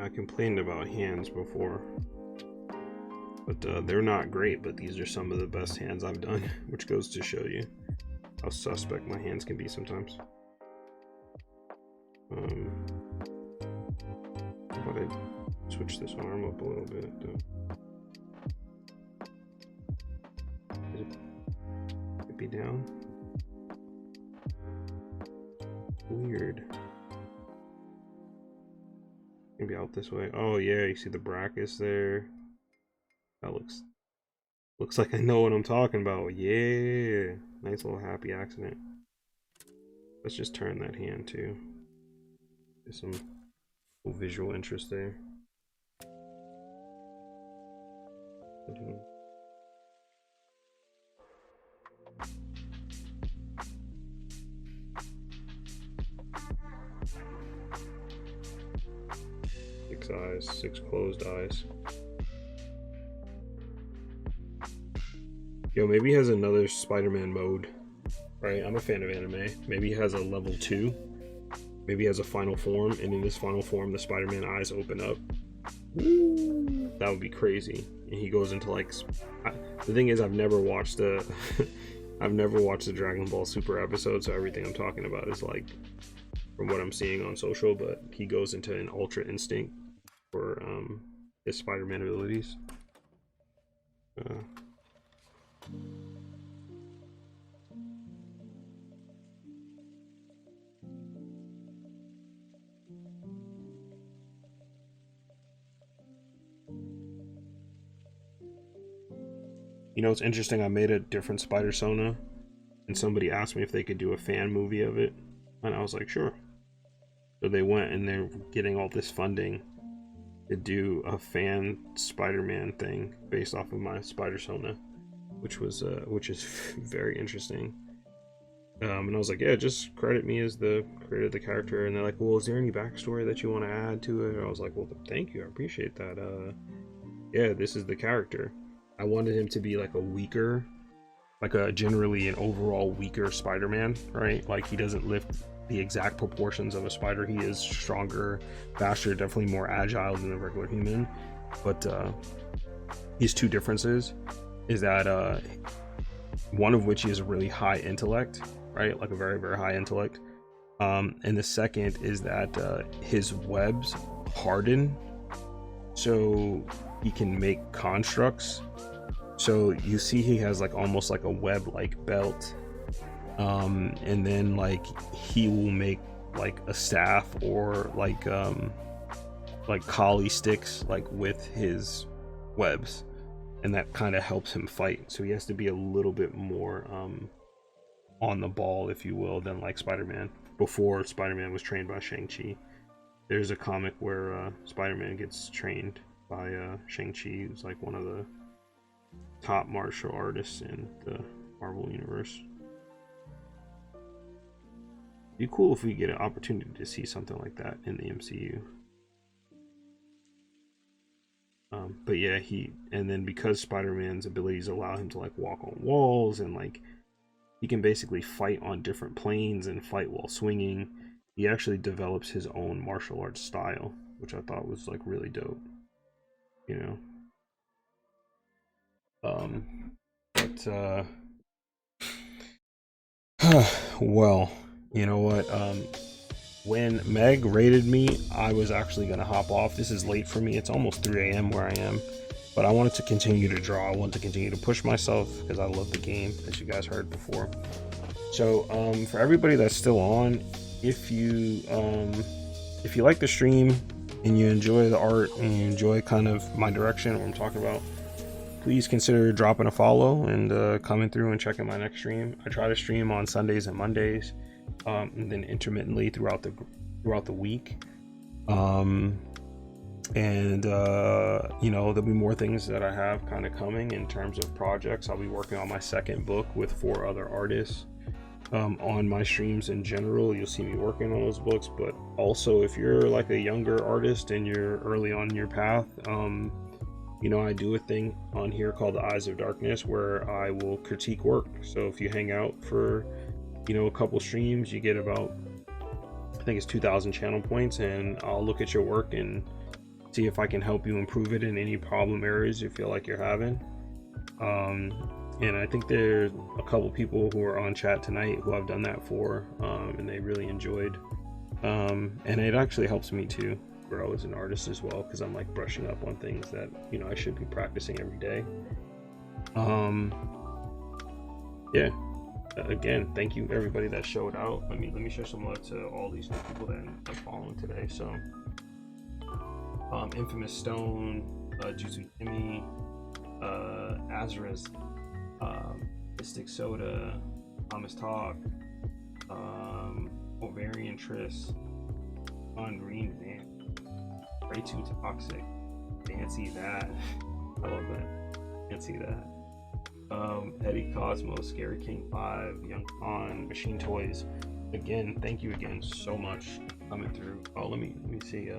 I complained about hands before, but they're not great, but these are some of the best hands I've done, which goes to show you how suspect my hands can be sometimes. But I switch this arm up a little bit. down. Weird. Maybe out this way. Oh yeah, you see the brackets there. That looks like I know what I'm talking about. Yeah, nice little happy accident. Let's just turn that hand too. There's some visual interest there. Six eyes, 6 closed eyes. Yo, maybe he has another Spider-Man mode, right? I'm a fan of anime. Maybe he has a level 2. Maybe he has a final form, and in this final form, the Spider-Man eyes open up. Woo! That would be crazy. And he goes into like, the thing is, I've never watched the, I've never watched the Dragon Ball Super episode, so everything I'm talking about is like from what I'm seeing on social. But he goes into an Ultra Instinct for his Spider-Man abilities. You know, it's interesting. I made a different Spider-Sona, and somebody asked me if they could do a fan movie of it, and I was like, sure. So they went, and they're getting all this funding to do a fan Spider-Man thing based off of my Spider-Sona, which is very interesting. And I was like, yeah, just credit me as the creator of the character. And they're like, well, is there any backstory that you want to add to it? And I was like, well, thank you, I appreciate that. Yeah, this is the character. I wanted him to be like a weaker, like a generally an overall weaker Spider-Man, right? Like he doesn't lift the exact proportions of a spider. He is stronger, faster, definitely more agile than a regular human. But his two differences is that one of which he has a really high intellect, right? Like a very, very high intellect. And the second is that his webs harden, so he can make constructs. So you see he has like almost like a web like belt, and then like he will make like a staff or like collie sticks like with his webs, and that kind of helps him fight. So he has to be a little bit more on the ball, if you will, than like Spider-Man. Before Spider-Man was trained by Shang-Chi. There's a comic where Spider-Man gets trained by Shang-Chi, who's like one of the top martial artists in the Marvel universe. It'd be cool if we get an opportunity to see something like that in the MCU. But yeah, and then because Spider-Man's abilities allow him to like walk on walls, and like he can basically fight on different planes and fight while swinging, he actually develops his own martial arts style, which I thought was like really dope, you know. Well, you know what, when Meg raided me, I was actually gonna hop off. This is late for me. It's almost 3 a.m. where I am, but I wanted to continue to draw. I want to continue to push myself because I love the game, as you guys heard before. So for everybody that's still on, if you like the stream and you enjoy the art and you enjoy kind of my direction, what I'm talking about, please consider dropping a follow and coming through and checking my next stream. I try to stream on Sundays and Mondays, and then intermittently throughout the week. You know, there'll be more things that I have kind of coming in terms of projects. I'll be working on my second book with 4 other artists. On my streams in general, you'll see me working on those books. But also, if you're like a younger artist and you're early on in your path, you know, I do a thing on here called the Eyes of Darkness where I will critique work. So if you hang out for, you know, a couple streams, you get about, I think it's 2,000 channel points, and I'll look at your work and see if I can help you improve it in any problem areas you feel like you're having. And I think there's a couple people who are on chat tonight who I've done that for, and they really enjoyed. And it actually helps me to grow as an artist as well, because I'm like brushing up on things that, you know, I should be practicing every day. Yeah, again, thank you everybody that showed out. Let me show some love to all these new people that are following today. So Infamous Stone, Jutsu Timmy, Azarus, Mystic Soda, Thomas Talk, Ovarian Triss, Green Man, Way Too Toxic, Fancy That, I love that, Fancy That, Eddie Cosmos, Scary King 5, Young Khan, Machine Toys. Again, thank you again so much for coming through. Oh, let me see.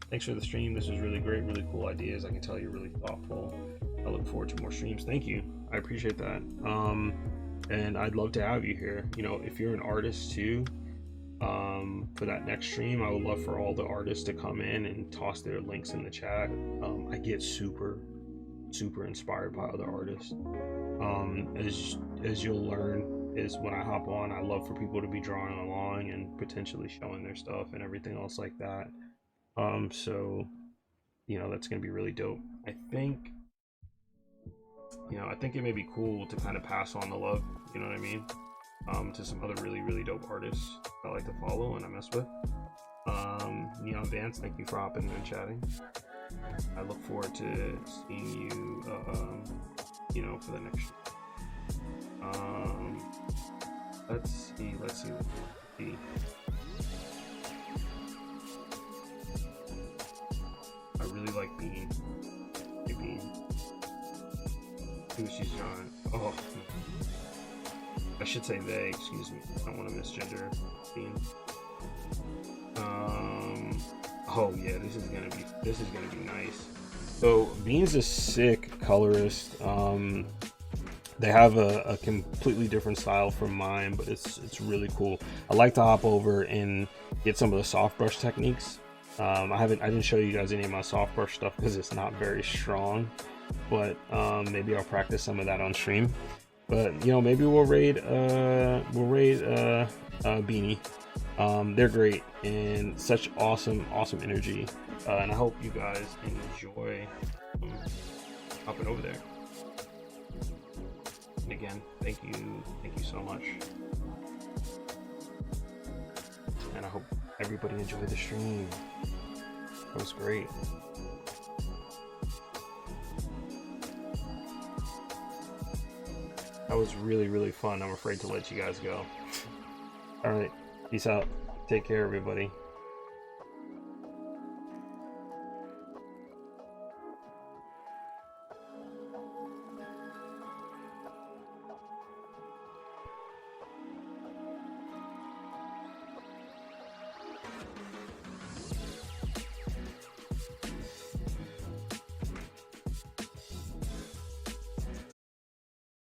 Thanks for the stream. This was really great, really cool ideas. I can tell you're really thoughtful. I look forward to more streams. Thank you. I appreciate that. And I'd love to have you here. You know, if you're an artist too, for that next stream, I would love for all the artists to come in and toss their links in the chat. I get super inspired by other artists. As you'll learn, is when I hop on, I love for people to be drawing along and potentially showing their stuff and everything else like that. So, you know, that's gonna be really dope. I think it may be cool to kind of pass on the love, you know what I mean, to some other really dope artists I like to follow and I mess with. Neon Vance, thank you for hopping and chatting. I look forward to seeing you, you know, for the next show. Let's see. I really like Bean. Hey, Bean. Who she's on? Oh, I should say they. Excuse me. I don't want to misgender Bean. Oh yeah, this is gonna be nice. So Bean's a sick colorist. They have a completely different style from mine, but it's really cool. I like to hop over and get some of the soft brush techniques. I didn't show you guys any of my soft brush stuff because it's not very strong, but maybe I'll practice some of that on stream. But you know, maybe we'll raid Beanie. They're great and such awesome energy, and I hope you guys enjoy hopping over there. And again, thank you so much, and I hope everybody enjoyed the stream. That was great. That was really fun. I'm afraid to let you guys go. All right, peace out. Take care, everybody.